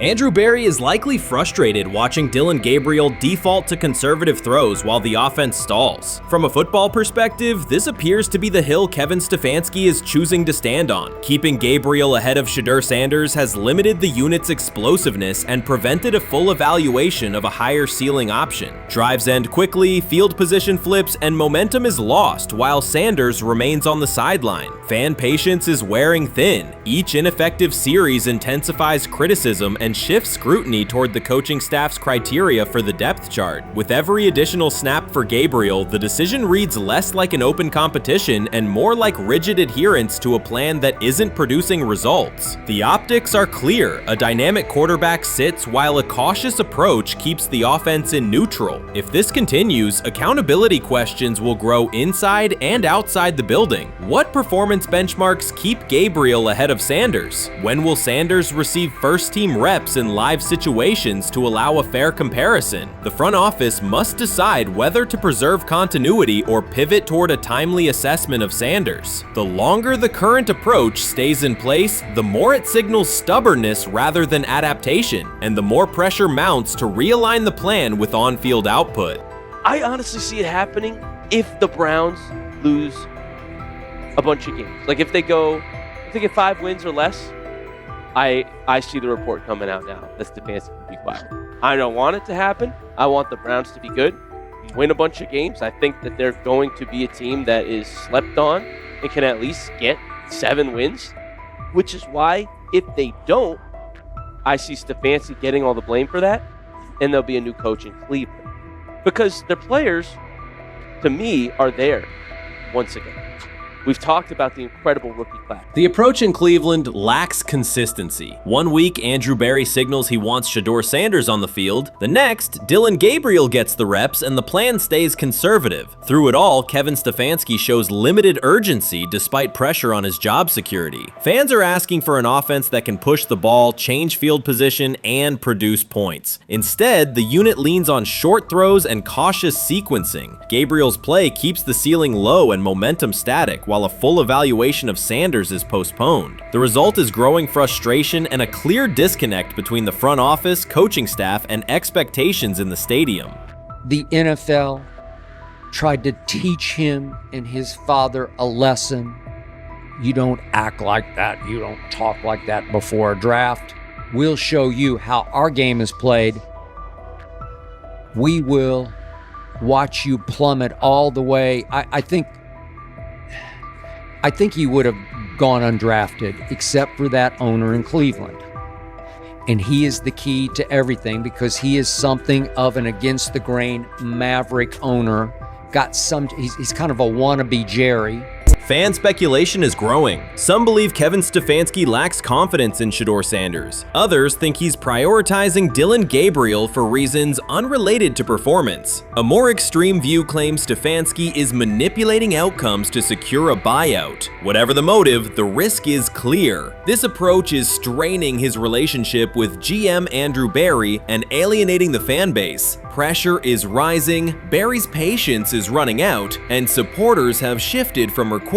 Andrew Berry is likely frustrated watching Dillon Gabriel default to conservative throws while the offense stalls. From a football perspective, this appears to be the hill Kevin Stefanski is choosing to stand on. Keeping Gabriel ahead of Shedeur Sanders has limited the unit's explosiveness and prevented a full evaluation of a higher ceiling option. Drives end quickly, field position flips, and momentum is lost while Sanders remains on the sideline. Fan patience is wearing thin. Each ineffective series intensifies criticism and shifts scrutiny toward the coaching staff's criteria for the depth chart. With every additional snap for Gabriel, the decision reads less like an open competition and more like rigid adherence to a plan that isn't producing results. The optics are clear. A dynamic quarterback sits while a cautious approach keeps the offense in neutral. If this continues, accountability questions will grow inside and outside the building. What performance benchmarks keep Gabriel ahead of Sanders? When will Sanders receive first-team reps in live situations to allow a fair comparison? The front office must decide whether to preserve continuity or pivot toward a timely assessment of Sanders. The longer the current approach stays in place, the more it signals stubbornness rather than adaptation, and the more pressure mounts to realign the plan with on-field output. I honestly see it happening if the Browns lose a bunch of games. Like if they get 5 wins or less, I see the report coming out now that Stefanski will be fired. I don't want it to happen. I want the Browns to be good, win a bunch of games. I think that they're going to be a team that is slept on and can at least get 7 wins, which is why if they don't, I see Stefanski getting all the blame for that, and there'll be a new coach in Cleveland. Because their players, to me, are there once again. We've talked about the incredible rookie class. The approach in Cleveland lacks consistency. One week, Andrew Berry signals he wants Shedeur Sanders on the field. The next, Dillon Gabriel gets the reps and the plan stays conservative. Through it all, Kevin Stefanski shows limited urgency despite pressure on his job security. Fans are asking for an offense that can push the ball, change field position, and produce points. Instead, the unit leans on short throws and cautious sequencing. Gabriel's play keeps the ceiling low and momentum static, while a full evaluation of Sanders is postponed. The result is growing frustration and a clear disconnect between the front office, coaching staff, and expectations in the stadium. The NFL tried to teach him and his father a lesson. You don't act like that. You don't talk like that before a draft. We'll show you how our game is played. We will watch you plummet all the way. I think he would have gone undrafted except for that owner in Cleveland. And he is the key to everything because he is something of an against-the-grain maverick owner. He's kind of a wannabe Jerry. Fan speculation is growing. Some believe Kevin Stefanski lacks confidence in Shedeur Sanders. Others think he's prioritizing Dillon Gabriel for reasons unrelated to performance. A more extreme view claims Stefanski is manipulating outcomes to secure a buyout. Whatever the motive, the risk is clear. This approach is straining his relationship with GM Andrew Berry and alienating the fan base. Pressure is rising, Berry's patience is running out, and supporters have shifted from requests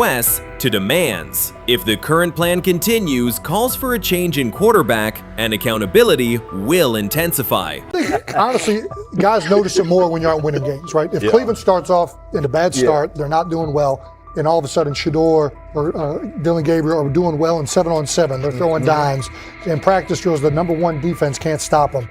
to demands. If the current plan continues, calls for a change in quarterback and accountability will intensify. I think, honestly, guys notice it more when you're out winning games, right? If Cleveland starts off in a bad start, they're not doing well, and all of a sudden Shedeur or Dillon Gabriel are doing well in 7-on-7, they're throwing dimes, and practice drills, the number one defense can't stop them.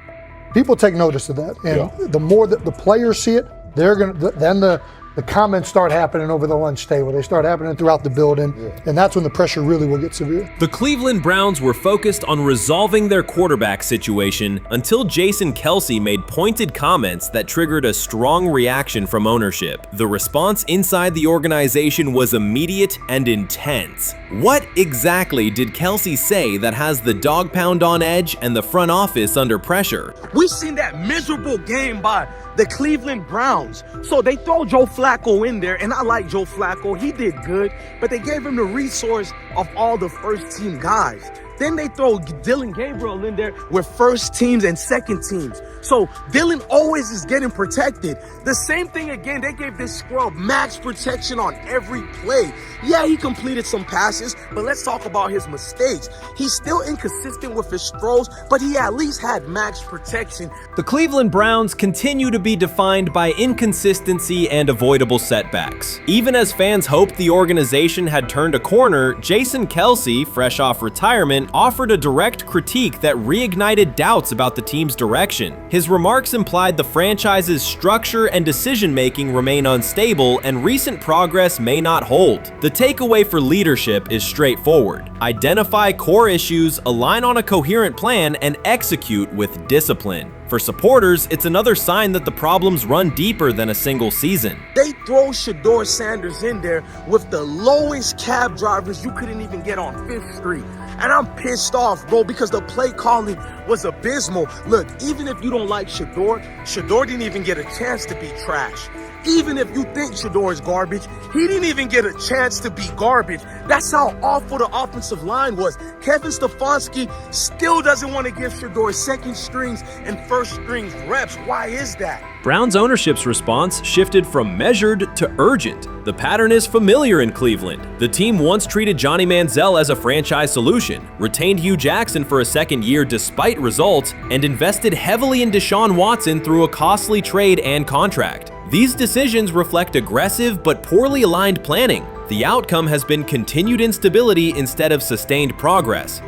People take notice of that, and the more that the players see it, they're gonna. Then the comments start happening over the lunch table. They start happening throughout the building, and that's when the pressure really will get severe. The Cleveland Browns were focused on resolving their quarterback situation until Jason Kelce made pointed comments that triggered a strong reaction from ownership. The response inside the organization was immediate and intense. What exactly did Kelce say that has the dog pound on edge and the front office under pressure? We've seen that miserable game by the Cleveland Browns. So they throw Joe Flacco in there, and I like Joe Flacco. He did good, but they gave him the resource of all the first-team guys. Then they throw Dillon Gabriel in there with first teams and second teams. So Dillon always is getting protected. The same thing again, they gave this scrub max protection on every play. Yeah, he completed some passes, but let's talk about his mistakes. He's still inconsistent with his throws, but he at least had max protection. The Cleveland Browns continue to be defined by inconsistency and avoidable setbacks. Even as fans hoped the organization had turned a corner, Jason Kelce, fresh off retirement, offered a direct critique that reignited doubts about the team's direction. His remarks implied the franchise's structure and decision-making remain unstable and recent progress may not hold. The takeaway for leadership is straightforward. Identify core issues, align on a coherent plan, and execute with discipline. For supporters, it's another sign that the problems run deeper than a single season. They throw Shedeur Sanders in there with the lowest cab drivers you couldn't even get on 5th Street. And I'm pissed off, bro, because the play calling was abysmal. Look, even if you don't like Shedeur didn't even get a chance to be trash. Even if you think Shedeur is garbage, he didn't even get a chance to be garbage. That's how awful the offensive line was. Kevin Stefanski still doesn't want to give Shedeur second strings and first strings reps. Why is that? Browns ownership's response shifted from measured to urgent. The pattern is familiar in Cleveland. The team once treated Johnny Manziel as a franchise solution, retained Hugh Jackson for a second year despite results, and invested heavily in Deshaun Watson through a costly trade and contract. These decisions reflect aggressive but poorly aligned planning. The outcome has been continued instability instead of sustained progress.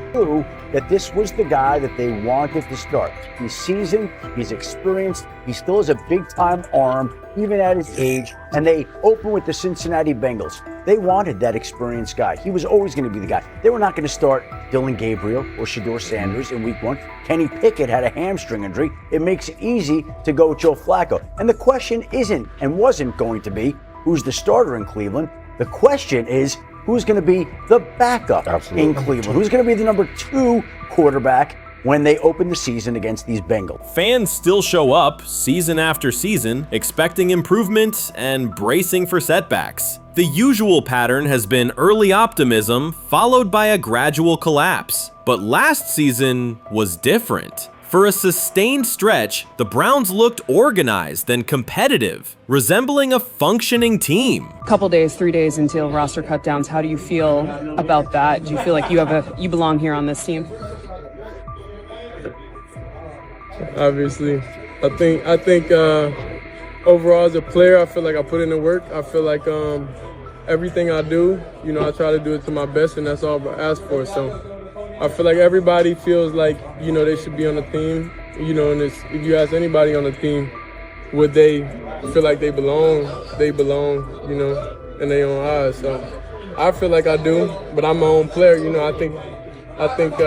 That this was the guy that they wanted to start. He's seasoned, he's experienced, he still has a big-time arm, even at his age, and they open with the Cincinnati Bengals. They wanted that experienced guy. He was always going to be the guy. They were not going to start Dillon Gabriel or Shedeur Sanders in week 1. Kenny Pickett had a hamstring injury. It makes it easy to go with Joe Flacco. And the question isn't and wasn't going to be who's the starter in Cleveland. The question is, who's going to be the backup in Cleveland? Who's going to be the number 2 quarterback when they open the season against these Bengals? Fans still show up season after season, expecting improvement and bracing for setbacks. The usual pattern has been early optimism followed by a gradual collapse. But last season was different. For a sustained stretch, the Browns looked organized and competitive, resembling a functioning team. Couple days, 3 days until roster cutdowns, how do you feel about that? Do you feel like you belong here on this team? Obviously, I think overall as a player, I feel like I put in the work. I feel like everything I do, I try to do it to my best, and that's all I ask for. So I feel like everybody feels like, they should be on the team, and if you ask anybody on the team, would they feel like they belong, in their own eyes. So I feel like I do, but I'm my own player, I think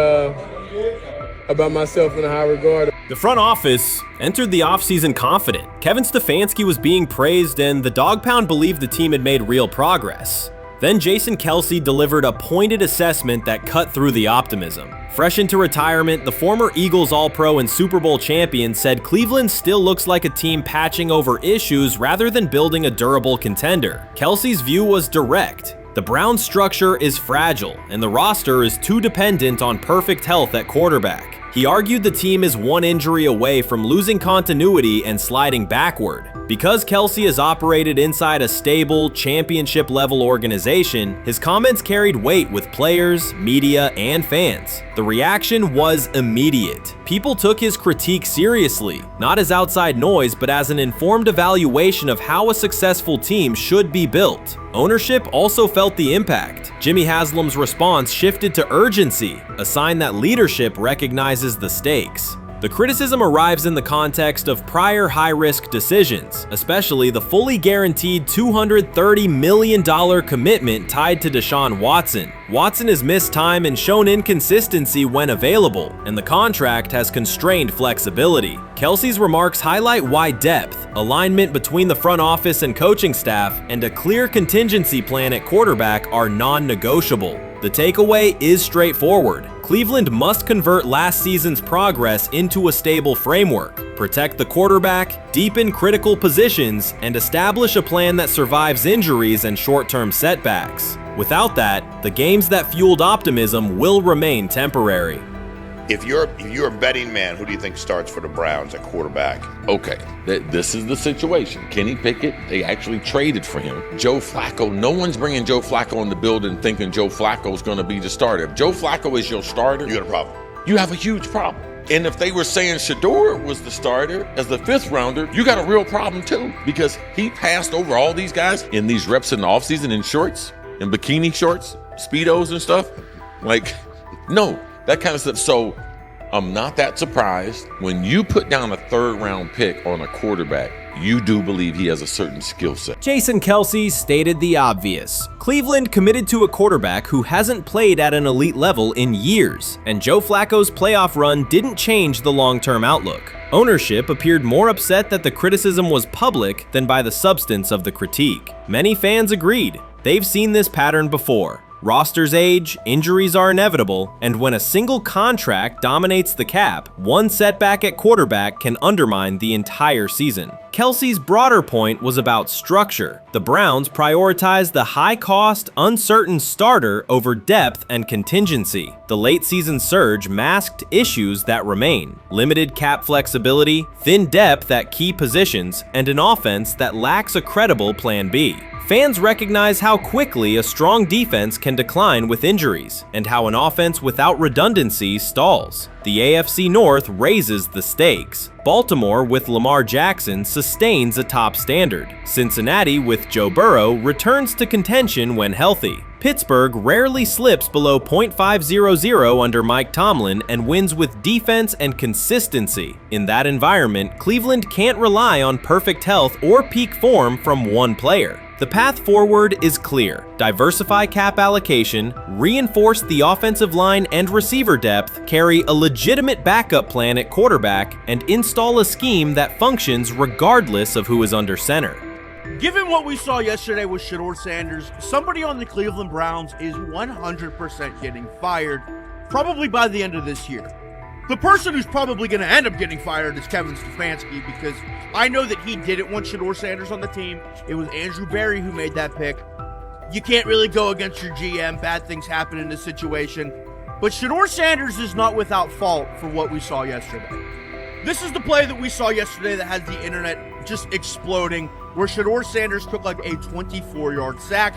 about myself in a high regard. The front office entered the offseason confident. Kevin Stefanski was being praised, and the Dog Pound believed the team had made real progress. Then Jason Kelce delivered a pointed assessment that cut through the optimism. Fresh into retirement, the former Eagles All-Pro and Super Bowl champion said Cleveland still looks like a team patching over issues rather than building a durable contender. Kelce's view was direct. The Browns' structure is fragile, and the roster is too dependent on perfect health at quarterback. He argued the team is one injury away from losing continuity and sliding backward. Because Kelce has operated inside a stable, championship-level organization, his comments carried weight with players, media, and fans. The reaction was immediate. People took his critique seriously, not as outside noise, but as an informed evaluation of how a successful team should be built. Ownership also felt the impact. Jimmy Haslam's response shifted to urgency, a sign that leadership recognizes the stakes. The criticism arrives in the context of prior high-risk decisions, especially the fully guaranteed $230 million commitment tied to Deshaun Watson. Watson has missed time and shown inconsistency when available, and the contract has constrained flexibility. Kelce's remarks highlight why depth, alignment between the front office and coaching staff, and a clear contingency plan at quarterback are non-negotiable. The takeaway is straightforward. Cleveland must convert last season's progress into a stable framework, protect the quarterback, deepen critical positions, and establish a plan that survives injuries and short-term setbacks. Without that, the games that fueled optimism will remain temporary. If you're a betting man, who do you think starts for the Browns at quarterback? Okay, this is the situation. Kenny Pickett, they actually traded for him. Joe Flacco, no one's bringing Joe Flacco in the building thinking Joe Flacco's going to be the starter. If Joe Flacco is your starter, you got a problem. You have a huge problem. And if they were saying Shedeur was the starter as the 5th rounder, you got a real problem too, because he passed over all these guys in these reps in the offseason in shorts, in bikini shorts, Speedos and stuff. Like, no. That kind of stuff. So I'm not that surprised. When you put down a 3rd round pick on a quarterback, you do believe he has a certain skill set. Jason Kelce stated the obvious. Cleveland committed to a quarterback who hasn't played at an elite level in years, and Joe Flacco's playoff run didn't change the long-term outlook. Ownership appeared more upset that the criticism was public than by the substance of the critique. Many fans agreed. They've seen this pattern before. Rosters age, injuries are inevitable, and when a single contract dominates the cap, one setback at quarterback can undermine the entire season. Kelce's broader point was about structure. The Browns prioritized the high-cost, uncertain starter over depth and contingency. The late-season surge masked issues that remain: limited cap flexibility, thin depth at key positions, and an offense that lacks a credible Plan B. Fans recognize how quickly a strong defense can decline with injuries, and how an offense without redundancy stalls. The AFC North raises the stakes. Baltimore with Lamar Jackson sustains a top standard. Cincinnati with Joe Burrow returns to contention when healthy. Pittsburgh rarely slips below .500 under Mike Tomlin and wins with defense and consistency. In that environment, Cleveland can't rely on perfect health or peak form from one player. The path forward is clear. Diversify cap allocation, reinforce the offensive line and receiver depth, carry a legitimate backup plan at quarterback, and install a scheme that functions regardless of who is under center. Given what we saw yesterday with Shedeur Sanders, somebody on the Cleveland Browns is 100% getting fired, probably by the end of this year. The person who's probably going to end up getting fired is Kevin Stefanski, because I know that he didn't want Shedeur Sanders on the team. It was Andrew Berry who made that pick. You can't really go against your GM. Bad things happen in this situation. But Shedeur Sanders is not without fault for what we saw yesterday. This is the play that we saw yesterday that has the internet just exploding, where Shedeur Sanders took like a 24-yard sack.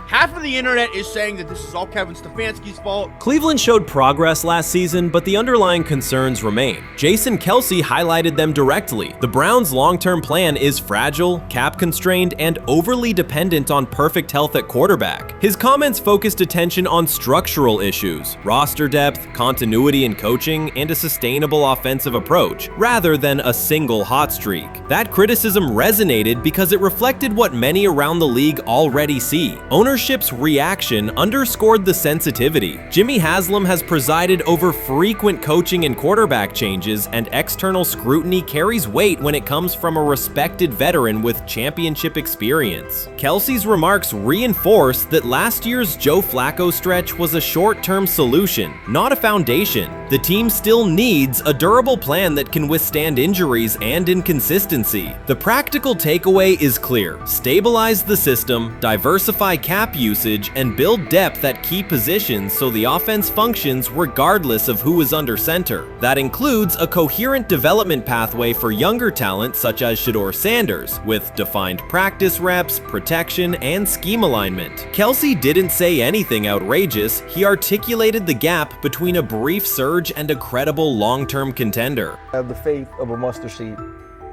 Half of the internet is saying that this is all Kevin Stefanski's fault. Cleveland showed progress last season, but the underlying concerns remain. Jason Kelce highlighted them directly. The Browns' long-term plan is fragile, cap-constrained, and overly dependent on perfect health at quarterback. His comments focused attention on structural issues, roster depth, continuity in coaching, and a sustainable offensive approach, rather than a single hot streak. That criticism resonated because it reflected what many around the league already see. Ownership ownership's reaction underscored the sensitivity. Jimmy Haslam has presided over frequent coaching and quarterback changes, and external scrutiny carries weight when it comes from a respected veteran with championship experience. Kelsey's remarks reinforce that last year's Joe Flacco stretch was a short-term solution, not a foundation. The team still needs a durable plan that can withstand injuries and inconsistency. The practical takeaway is clear: stabilize the system, diversify cap usage, and build depth at key positions so the offense functions regardless of who is under center. That includes a coherent development pathway for younger talent such as Shedeur Sanders, with defined practice reps, protection, and scheme alignment. Kelsey didn't say anything outrageous. He articulated the gap between a brief surge and a credible long-term contender. Have the faith of a mustard seed,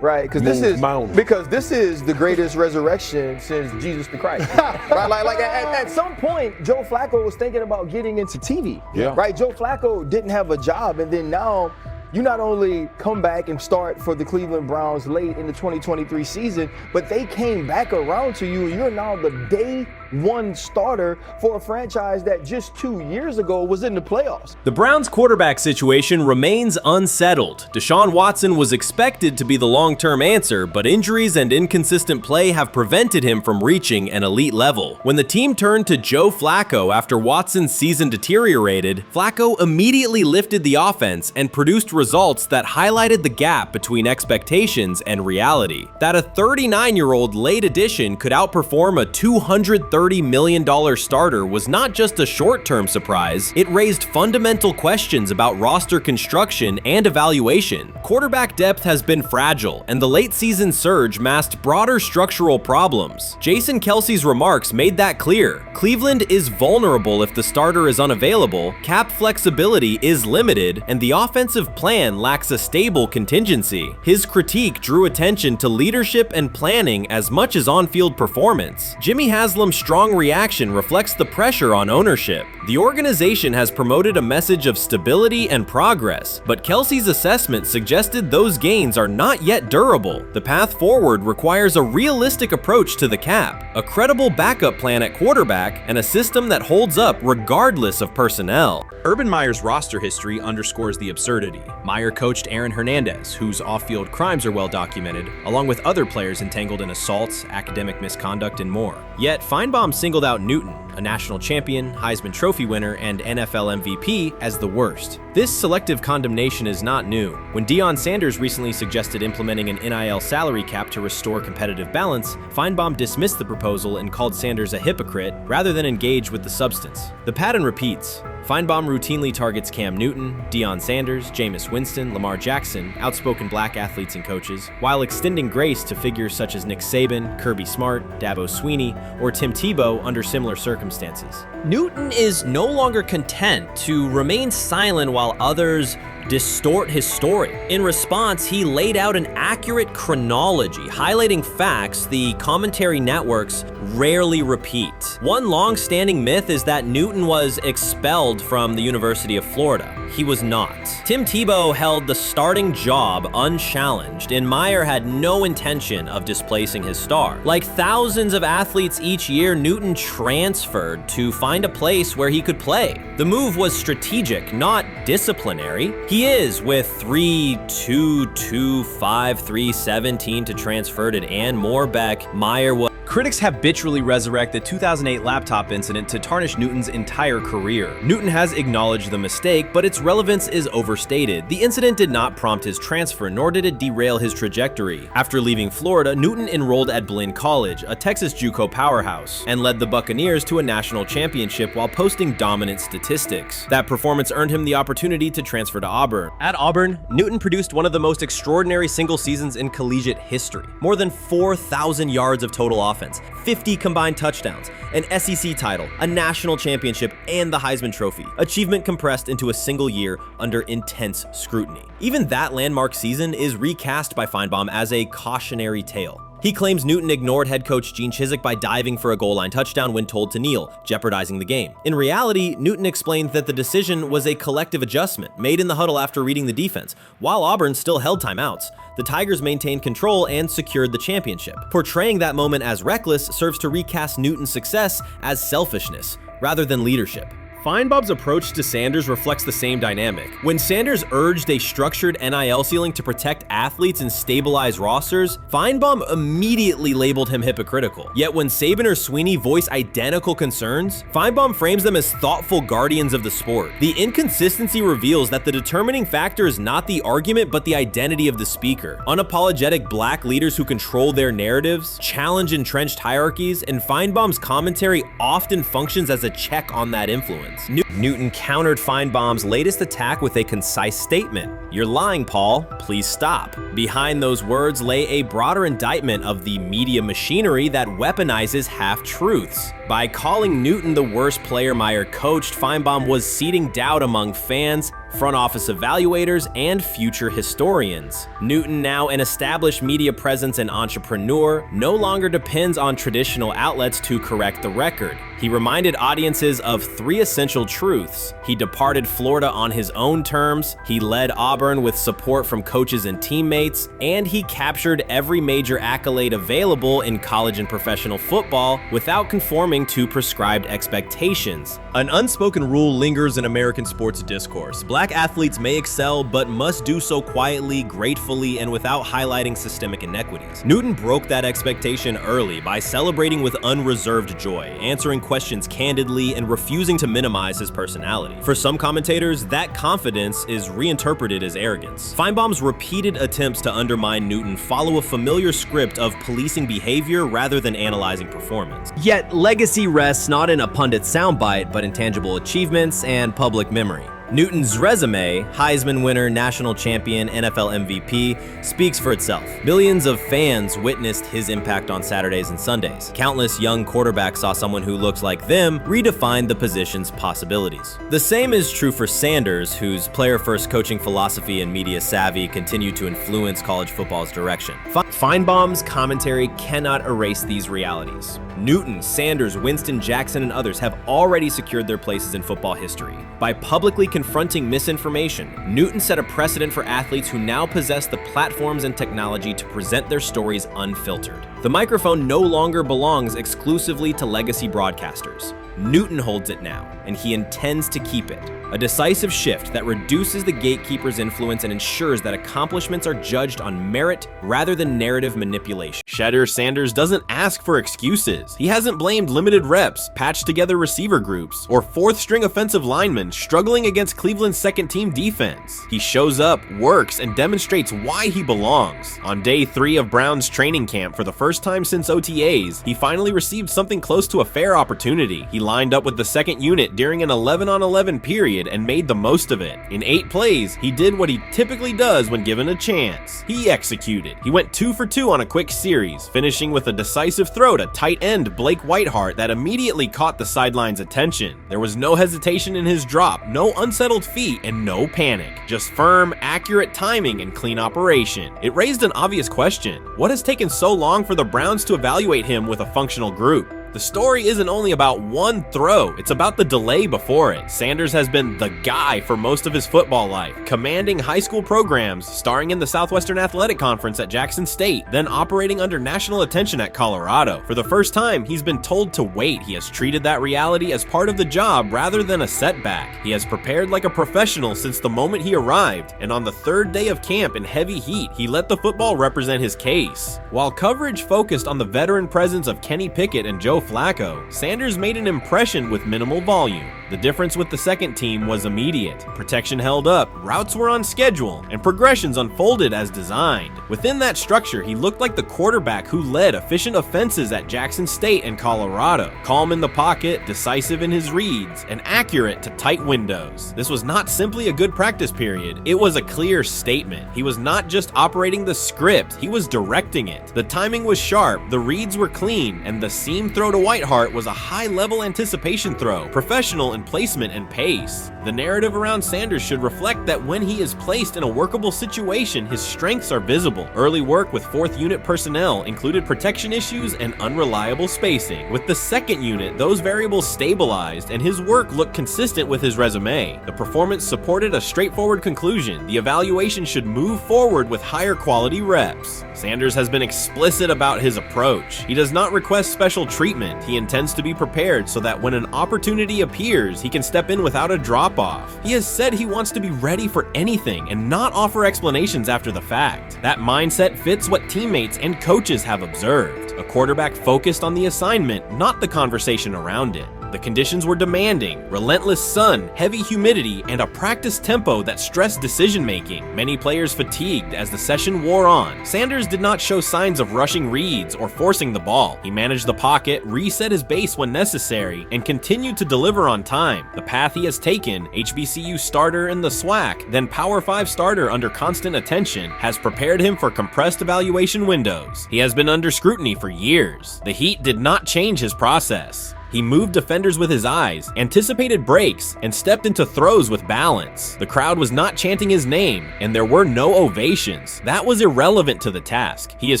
right? Because this is the greatest resurrection since Jesus the Christ, right? Like at some point, Joe Flacco was thinking about getting into TV, right? Joe Flacco didn't have a job, and then now you not only come back and start for the Cleveland Browns late in the 2023 season, but they came back around to you. You're now the day one starter for a franchise that just 2 years ago was in the playoffs. The Browns' quarterback situation remains unsettled. Deshaun Watson was expected to be the long-term answer, but injuries and inconsistent play have prevented him from reaching an elite level. When the team turned to Joe Flacco after Watson's season deteriorated, Flacco immediately lifted the offense and produced results that highlighted the gap between expectations and reality. That a 39-year-old late addition could outperform a $230 million starter was not just a short-term surprise, it raised fundamental questions about roster construction and evaluation. Quarterback depth has been fragile, and the late-season surge masked broader structural problems. Jason Kelsey's remarks made that clear. Cleveland is vulnerable if the starter is unavailable, cap flexibility is limited, and the offensive plan lacks a stable contingency. His critique drew attention to leadership and planning as much as on-field performance. Jimmy Haslam's strong reaction reflects the pressure on ownership. The organization has promoted a message of stability and progress, but Kelsey's assessment suggested those gains are not yet durable. The path forward requires a realistic approach to the cap, a credible backup plan at quarterback, and a system that holds up regardless of personnel. Urban Meyer's roster history underscores the absurdity. Meyer coached Aaron Hernandez, whose off-field crimes are well documented, along with other players entangled in assaults, academic misconduct, and more. Yet Feinbaum singled out Newton, a national champion, Heisman Trophy winner, and NFL MVP, as the worst. This selective condemnation is not new. When Deion Sanders recently suggested implementing an NIL salary cap to restore competitive balance, Feinbaum dismissed the proposal and called Sanders a hypocrite rather than engage with the substance. The pattern repeats. Feinbaum routinely targets Cam Newton, Deion Sanders, Jameis Winston, Lamar Jackson, outspoken black athletes and coaches, while extending grace to figures such as Nick Saban, Kirby Smart, Dabo Swinney, or Tim Tebow under similar circumstances. Newton is no longer content to remain silent while others distort his story. In response, he laid out an accurate chronology, highlighting facts the commentary networks rarely repeat. One long-standing myth is that Newton was expelled from the University of Florida. He was not. Tim Tebow held the starting job unchallenged, and Meyer had no intention of displacing his star. Like thousands of athletes each year, Newton transferred to find a place where he could play. The move was strategic, not disciplinary. He is, with 3-2-2-5-3-17 to transfer to and Moorbeck, Meyer was. Critics habitually resurrect the 2008 laptop incident to tarnish Newton's entire career. Newton has acknowledged the mistake, but its relevance is overstated. The incident did not prompt his transfer, nor did it derail his trajectory. After leaving Florida, Newton enrolled at Blinn College, a Texas JUCO powerhouse, and led the Buccaneers to a national championship while posting dominant statistics. That performance earned him the opportunity to transfer to Auburn. At Auburn, Newton produced one of the most extraordinary single seasons in collegiate history. More than 4,000 yards of total offense, 50 combined touchdowns, an SEC title, a national championship, and the Heisman Trophy. Achievement compressed into a single year under intense scrutiny. Even that landmark season is recast by Feinbaum as a cautionary tale. He claims Newton ignored head coach Gene Chizik by diving for a goal line touchdown when told to kneel, jeopardizing the game. In reality, Newton explained that the decision was a collective adjustment made in the huddle after reading the defense, while Auburn still held timeouts. The Tigers maintained control and secured the championship. Portraying that moment as reckless serves to recast Newton's success as selfishness, rather than leadership. Feinbaum's approach to Sanders reflects the same dynamic. When Sanders urged a structured NIL ceiling to protect athletes and stabilize rosters, Feinbaum immediately labeled him hypocritical. Yet when Saban or Sweeney voice identical concerns, Feinbaum frames them as thoughtful guardians of the sport. The inconsistency reveals that the determining factor is not the argument but the identity of the speaker. Unapologetic black leaders who control their narratives, challenge entrenched hierarchies, and Feinbaum's commentary often functions as a check on that influence. Newton countered Feinbaum's latest attack with a concise statement. "You're lying, Paul. Please stop." Behind those words lay a broader indictment of the media machinery that weaponizes half-truths. By calling Newton the worst player Meyer coached, Feinbaum was seeding doubt among fans, front office evaluators, and future historians. Newton, now an established media presence and entrepreneur, no longer depends on traditional outlets to correct the record. He reminded audiences of 3 essential truths. He departed Florida on his own terms, he led Auburn with support from coaches and teammates, and he captured every major accolade available in college and professional football without conforming to prescribed expectations. An unspoken rule lingers in American sports discourse. Black athletes may excel, but must do so quietly, gratefully, and without highlighting systemic inequities. Newton broke that expectation early by celebrating with unreserved joy, answering questions candidly, and refusing to minimize his personality. For some commentators, that confidence is reinterpreted as arrogance. Feinbaum's repeated attempts to undermine Newton follow a familiar script of policing behavior rather than analyzing performance. Yet, legacy rests not in a pundit soundbite, but in tangible achievements and public memory. Newton's resume, Heisman winner, national champion, NFL MVP, speaks for itself. Millions of fans witnessed his impact on Saturdays and Sundays. Countless young quarterbacks saw someone who looks like them redefine the position's possibilities. The same is true for Sanders, whose player-first coaching philosophy and media savvy continue to influence college football's direction. Feinbaum's commentary cannot erase these realities. Newton, Sanders, Winston, Jackson, and others have already secured their places in football history. By publicly confronting misinformation, Newton set a precedent for athletes who now possess the platforms and technology to present their stories unfiltered. The microphone no longer belongs exclusively to legacy broadcasters. Newton holds it now, and he intends to keep it. A decisive shift that reduces the gatekeeper's influence and ensures that accomplishments are judged on merit rather than narrative manipulation. Shedeur Sanders doesn't ask for excuses. He hasn't blamed limited reps, patched together receiver groups, or fourth-string offensive linemen struggling against Cleveland's second-team defense. He shows up, works, and demonstrates why he belongs. On day 3 of Brown's training camp, for the first time since OTAs, he finally received something close to a fair opportunity. He lined up with the second unit during an 11-on-11 period and made the most of it. In 8 plays, he did what he typically does when given a chance. He executed. He went 2 for 2 on a quick series, finishing with a decisive throw to tight end Blake Whiteheart that immediately caught the sideline's attention. There was no hesitation in his drop, no unsettled feet, and no panic. Just firm, accurate timing and clean operation. It raised an obvious question. What has taken so long for the Browns to evaluate him with a functional group? The story isn't only about one throw, it's about the delay before it. Sanders has been the guy for most of his football life, commanding high school programs, starring in the Southwestern Athletic Conference at Jackson State, then operating under national attention at Colorado. For the first time, he's been told to wait. He has treated that reality as part of the job rather than a setback. He has prepared like a professional since the moment he arrived, and on the 3rd day of camp in heavy heat, he let the football represent his case. While coverage focused on the veteran presence of Kenny Pickett and Joe Flacco, Sanders made an impression with minimal volume. The difference with the second team was immediate. Protection held up, routes were on schedule, and progressions unfolded as designed. Within that structure, he looked like the quarterback who led efficient offenses at Jackson State and Colorado. Calm in the pocket, decisive in his reads, and accurate to tight windows. This was not simply a good practice period, it was a clear statement. He was not just operating the script, he was directing it. The timing was sharp, the reads were clean, and the seam throw to Whiteheart was a high-level anticipation throw, professional and placement and pace. The narrative around Sanders should reflect that when he is placed in a workable situation, his strengths are visible. Early work with 4th unit personnel included protection issues and unreliable spacing. With the 2nd unit, those variables stabilized and his work looked consistent with his resume. The performance supported a straightforward conclusion. The evaluation should move forward with higher quality reps. Sanders has been explicit about his approach. He does not request special treatment. He intends to be prepared so that when an opportunity appears, he can step in without a drop-off. He has said he wants to be ready for anything and not offer explanations after the fact. That mindset fits what teammates and coaches have observed. A quarterback focused on the assignment, not the conversation around it. The conditions were demanding: relentless sun, heavy humidity, and a practice tempo that stressed decision-making. Many players fatigued as the session wore on. Sanders did not show signs of rushing reads or forcing the ball. He managed the pocket, reset his base when necessary, and continued to deliver on time. The path he has taken, HBCU starter in the SWAC, then Power 5 starter under constant attention, has prepared him for compressed evaluation windows. He has been under scrutiny for years. The heat did not change his process. He moved defenders with his eyes, anticipated breaks, and stepped into throws with balance. The crowd was not chanting his name, and there were no ovations. That was irrelevant to the task. He is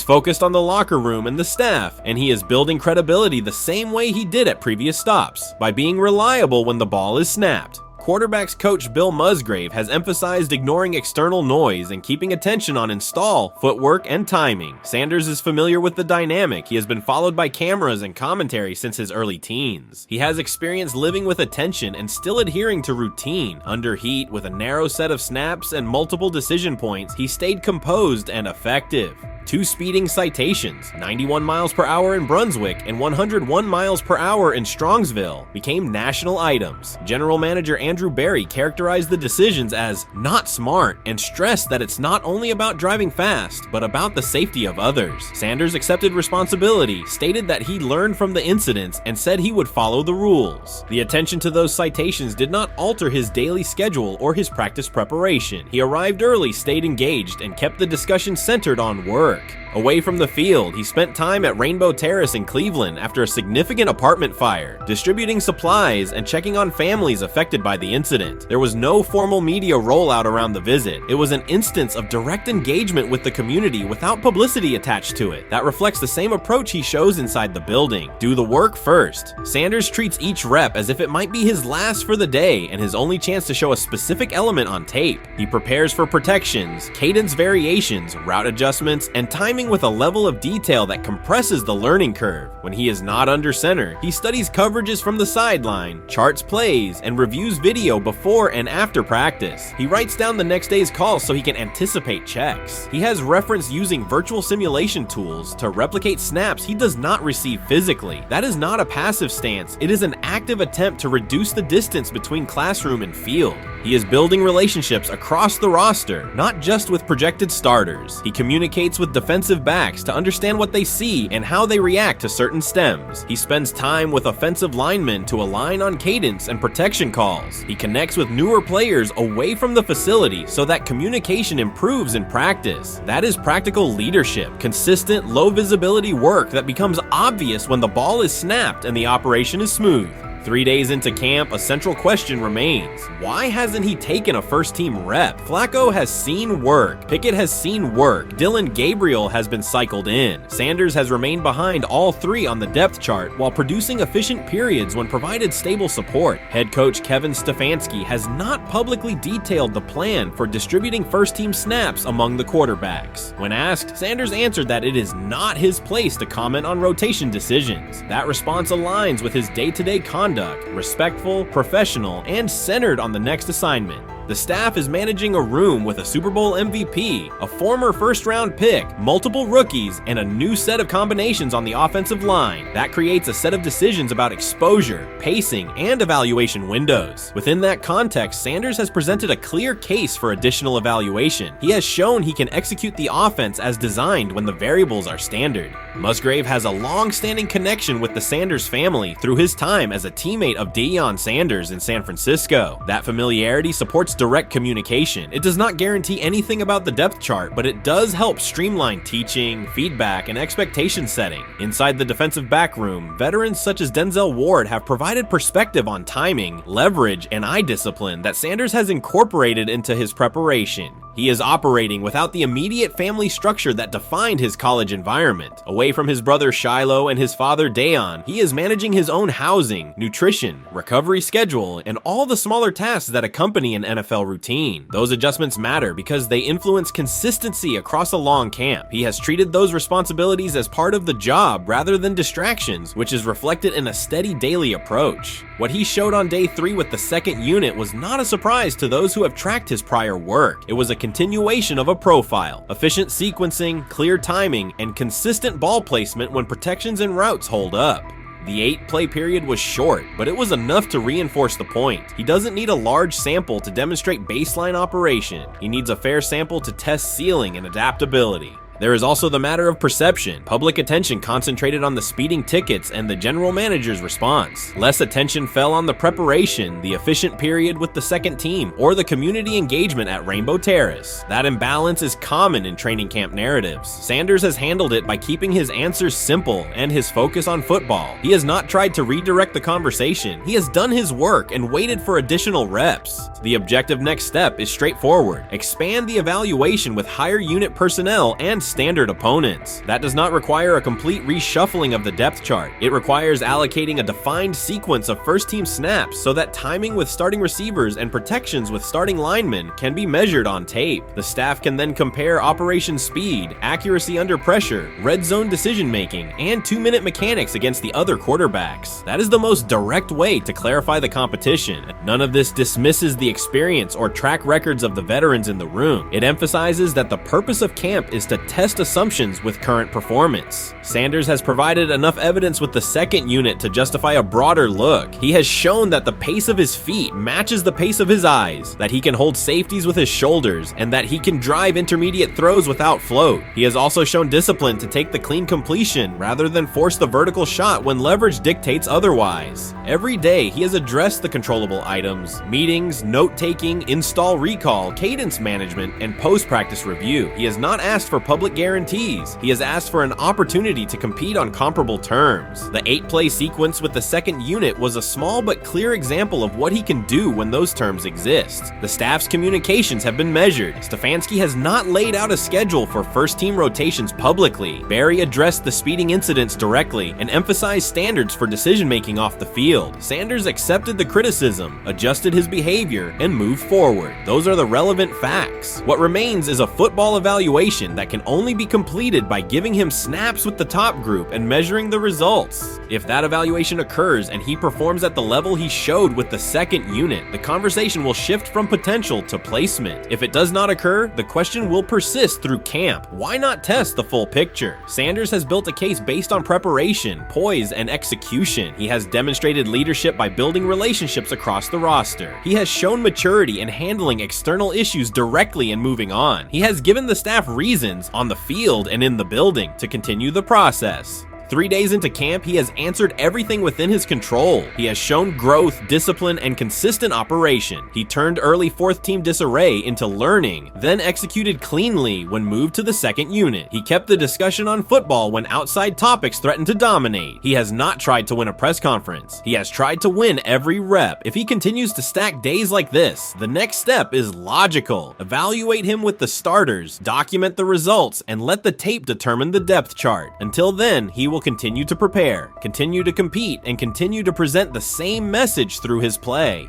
focused on the locker room and the staff, and he is building credibility the same way he did at previous stops, by being reliable when the ball is snapped. Quarterbacks coach Bill Musgrave has emphasized ignoring external noise and keeping attention on install, footwork, and timing. Sanders is familiar with the dynamic. He has been followed by cameras and commentary since his early teens. He has experience living with attention and still adhering to routine. Under heat, with a narrow set of snaps and multiple decision points, he stayed composed and effective. 2 speeding citations, 91 miles per hour in Brunswick and 101 miles per hour in Strongsville, became national items. General Manager Andrew Berry characterized the decisions as not smart and stressed that it's not only about driving fast, but about the safety of others. Sanders accepted responsibility, stated that he learned from the incidents, and said he would follow the rules. The attention to those citations did not alter his daily schedule or his practice preparation. He arrived early, stayed engaged, and kept the discussion centered on work. Away from the field, he spent time at Rainbow Terrace in Cleveland after a significant apartment fire, distributing supplies and checking on families affected by the incident. There was no formal media rollout around the visit. It was an instance of direct engagement with the community without publicity attached to it. That reflects the same approach he shows inside the building. Do the work first. Sanders treats each rep as if it might be his last for the day and his only chance to show a specific element on tape. He prepares for protections, cadence variations, route adjustments, and timing with a level of detail that compresses the learning curve. When he is not under center, he studies coverages from the sideline, charts plays, and reviews video before and after practice. He writes down the next day's calls so he can anticipate checks. He has referenced using virtual simulation tools to replicate snaps he does not receive physically. That is not a passive stance. It is an active attempt to reduce the distance between classroom and field. He is building relationships across the roster, not just with projected starters. He communicates with defensive backs to understand what they see and how they react to certain stems. He spends time with offensive linemen to align on cadence and protection calls. He connects with newer players away from the facility so that communication improves in practice. That is practical leadership, consistent, low visibility work that becomes obvious when the ball is snapped and the operation is smooth. 3 days into camp, a central question remains. Why hasn't he taken a first-team rep? Flacco has seen work. Pickett has seen work. Dillon Gabriel has been cycled in. Sanders has remained behind all 3 on the depth chart while producing efficient periods when provided stable support. Head coach Kevin Stefanski has not publicly detailed the plan for distributing first-team snaps among the quarterbacks. When asked, Sanders answered that it is not his place to comment on rotation decisions. That response aligns with his day-to-day conduct, respectful, professional, and centered on the next assignment. The staff is managing a room with a Super Bowl MVP, a former first-round pick, multiple rookies, and a new set of combinations on the offensive line. That creates a set of decisions about exposure, pacing, and evaluation windows. Within that context, Sanders has presented a clear case for additional evaluation. He has shown he can execute the offense as designed when the variables are standard. Musgrave has a long-standing connection with the Sanders family through his time as a teammate of Deion Sanders in San Francisco. That familiarity supports promotes direct communication. It does not guarantee anything about the depth chart, but it does help streamline teaching, feedback, and expectation setting. Inside the defensive back room, veterans such as Denzel Ward have provided perspective on timing, leverage, and eye discipline that Sanders has incorporated into his preparation. He is operating without the immediate family structure that defined his college environment. Away from his brother Shiloh and his father Dayon, he is managing his own housing, nutrition, recovery schedule, and all the smaller tasks that accompany an NFL routine. Those adjustments matter because they influence consistency across a long camp. He has treated those responsibilities as part of the job rather than distractions, which is reflected in a steady daily approach. What he showed on day 3 with the second unit was not a surprise to those who have tracked his prior work. It was a continuation of a profile: efficient sequencing, clear timing, and consistent ball placement when protections and routes hold up. The 8-play period was short, but it was enough to reinforce the point. He doesn't need a large sample to demonstrate baseline operation. He needs a fair sample to test ceiling and adaptability. There is also the matter of perception. Public attention concentrated on the speeding tickets and the general manager's response. Less attention fell on the preparation, the efficient period with the second team, or the community engagement at Rainbow Terrace. That imbalance is common in training camp narratives. Sanders has handled it by keeping his answers simple and his focus on football. He has not tried to redirect the conversation. He has done his work and waited for additional reps. The objective next step is straightforward: expand the evaluation with higher unit personnel and standard opponents. That does not require a complete reshuffling of the depth chart. It requires allocating a defined sequence of first-team snaps so that timing with starting receivers and protections with starting linemen can be measured on tape. The staff can then compare operation speed, accuracy under pressure, red zone decision-making, and 2-minute mechanics against the other quarterbacks. That is the most direct way to clarify the competition. None of this dismisses the experience or track records of the veterans in the room. It emphasizes that the purpose of camp is to test assumptions with current performance. Sanders has provided enough evidence with the second unit to justify a broader look. He has shown that the pace of his feet matches the pace of his eyes, that he can hold safeties with his shoulders, and that he can drive intermediate throws without float. He has also shown discipline to take the clean completion rather than force the vertical shot when leverage dictates otherwise. Every day, he has addressed the controllable items: meetings, note-taking, install recall, cadence management, and post-practice review. He has not asked for public guarantees. He has asked for an opportunity to compete on comparable terms. The 8-play sequence with the second unit was a small but clear example of what he can do when those terms exist. The staff's communications have been measured. Stefanski has not laid out a schedule for first-team rotations publicly. Barry addressed the speeding incidents directly and emphasized standards for decision-making off the field. Sanders accepted the criticism, adjusted his behavior, and moved forward. Those are the relevant facts. What remains is a football evaluation that can only be completed by giving him snaps with the top group and measuring the results. If that evaluation occurs and he performs at the level he showed with the second unit, the conversation will shift from potential to placement. If it does not occur, the question will persist through camp. Why not test the full picture? Sanders has built a case based on preparation, poise, and execution. He has demonstrated leadership by building relationships across the roster. He has shown maturity in handling external issues directly and moving on. He has given the staff reasons on the field and in the building to continue the process. 3 days into camp, he has answered everything within his control. He has shown growth, discipline, and consistent operation. He turned early fourth-team disarray into learning, then executed cleanly when moved to the second unit. He kept the discussion on football when outside topics threatened to dominate. He has not tried to win a press conference. He has tried to win every rep. If he continues to stack days like this, the next step is logical. Evaluate him with the starters, document the results, and let the tape determine the depth chart. Until then, he will continue to prepare, continue to compete, and continue to present the same message through his play.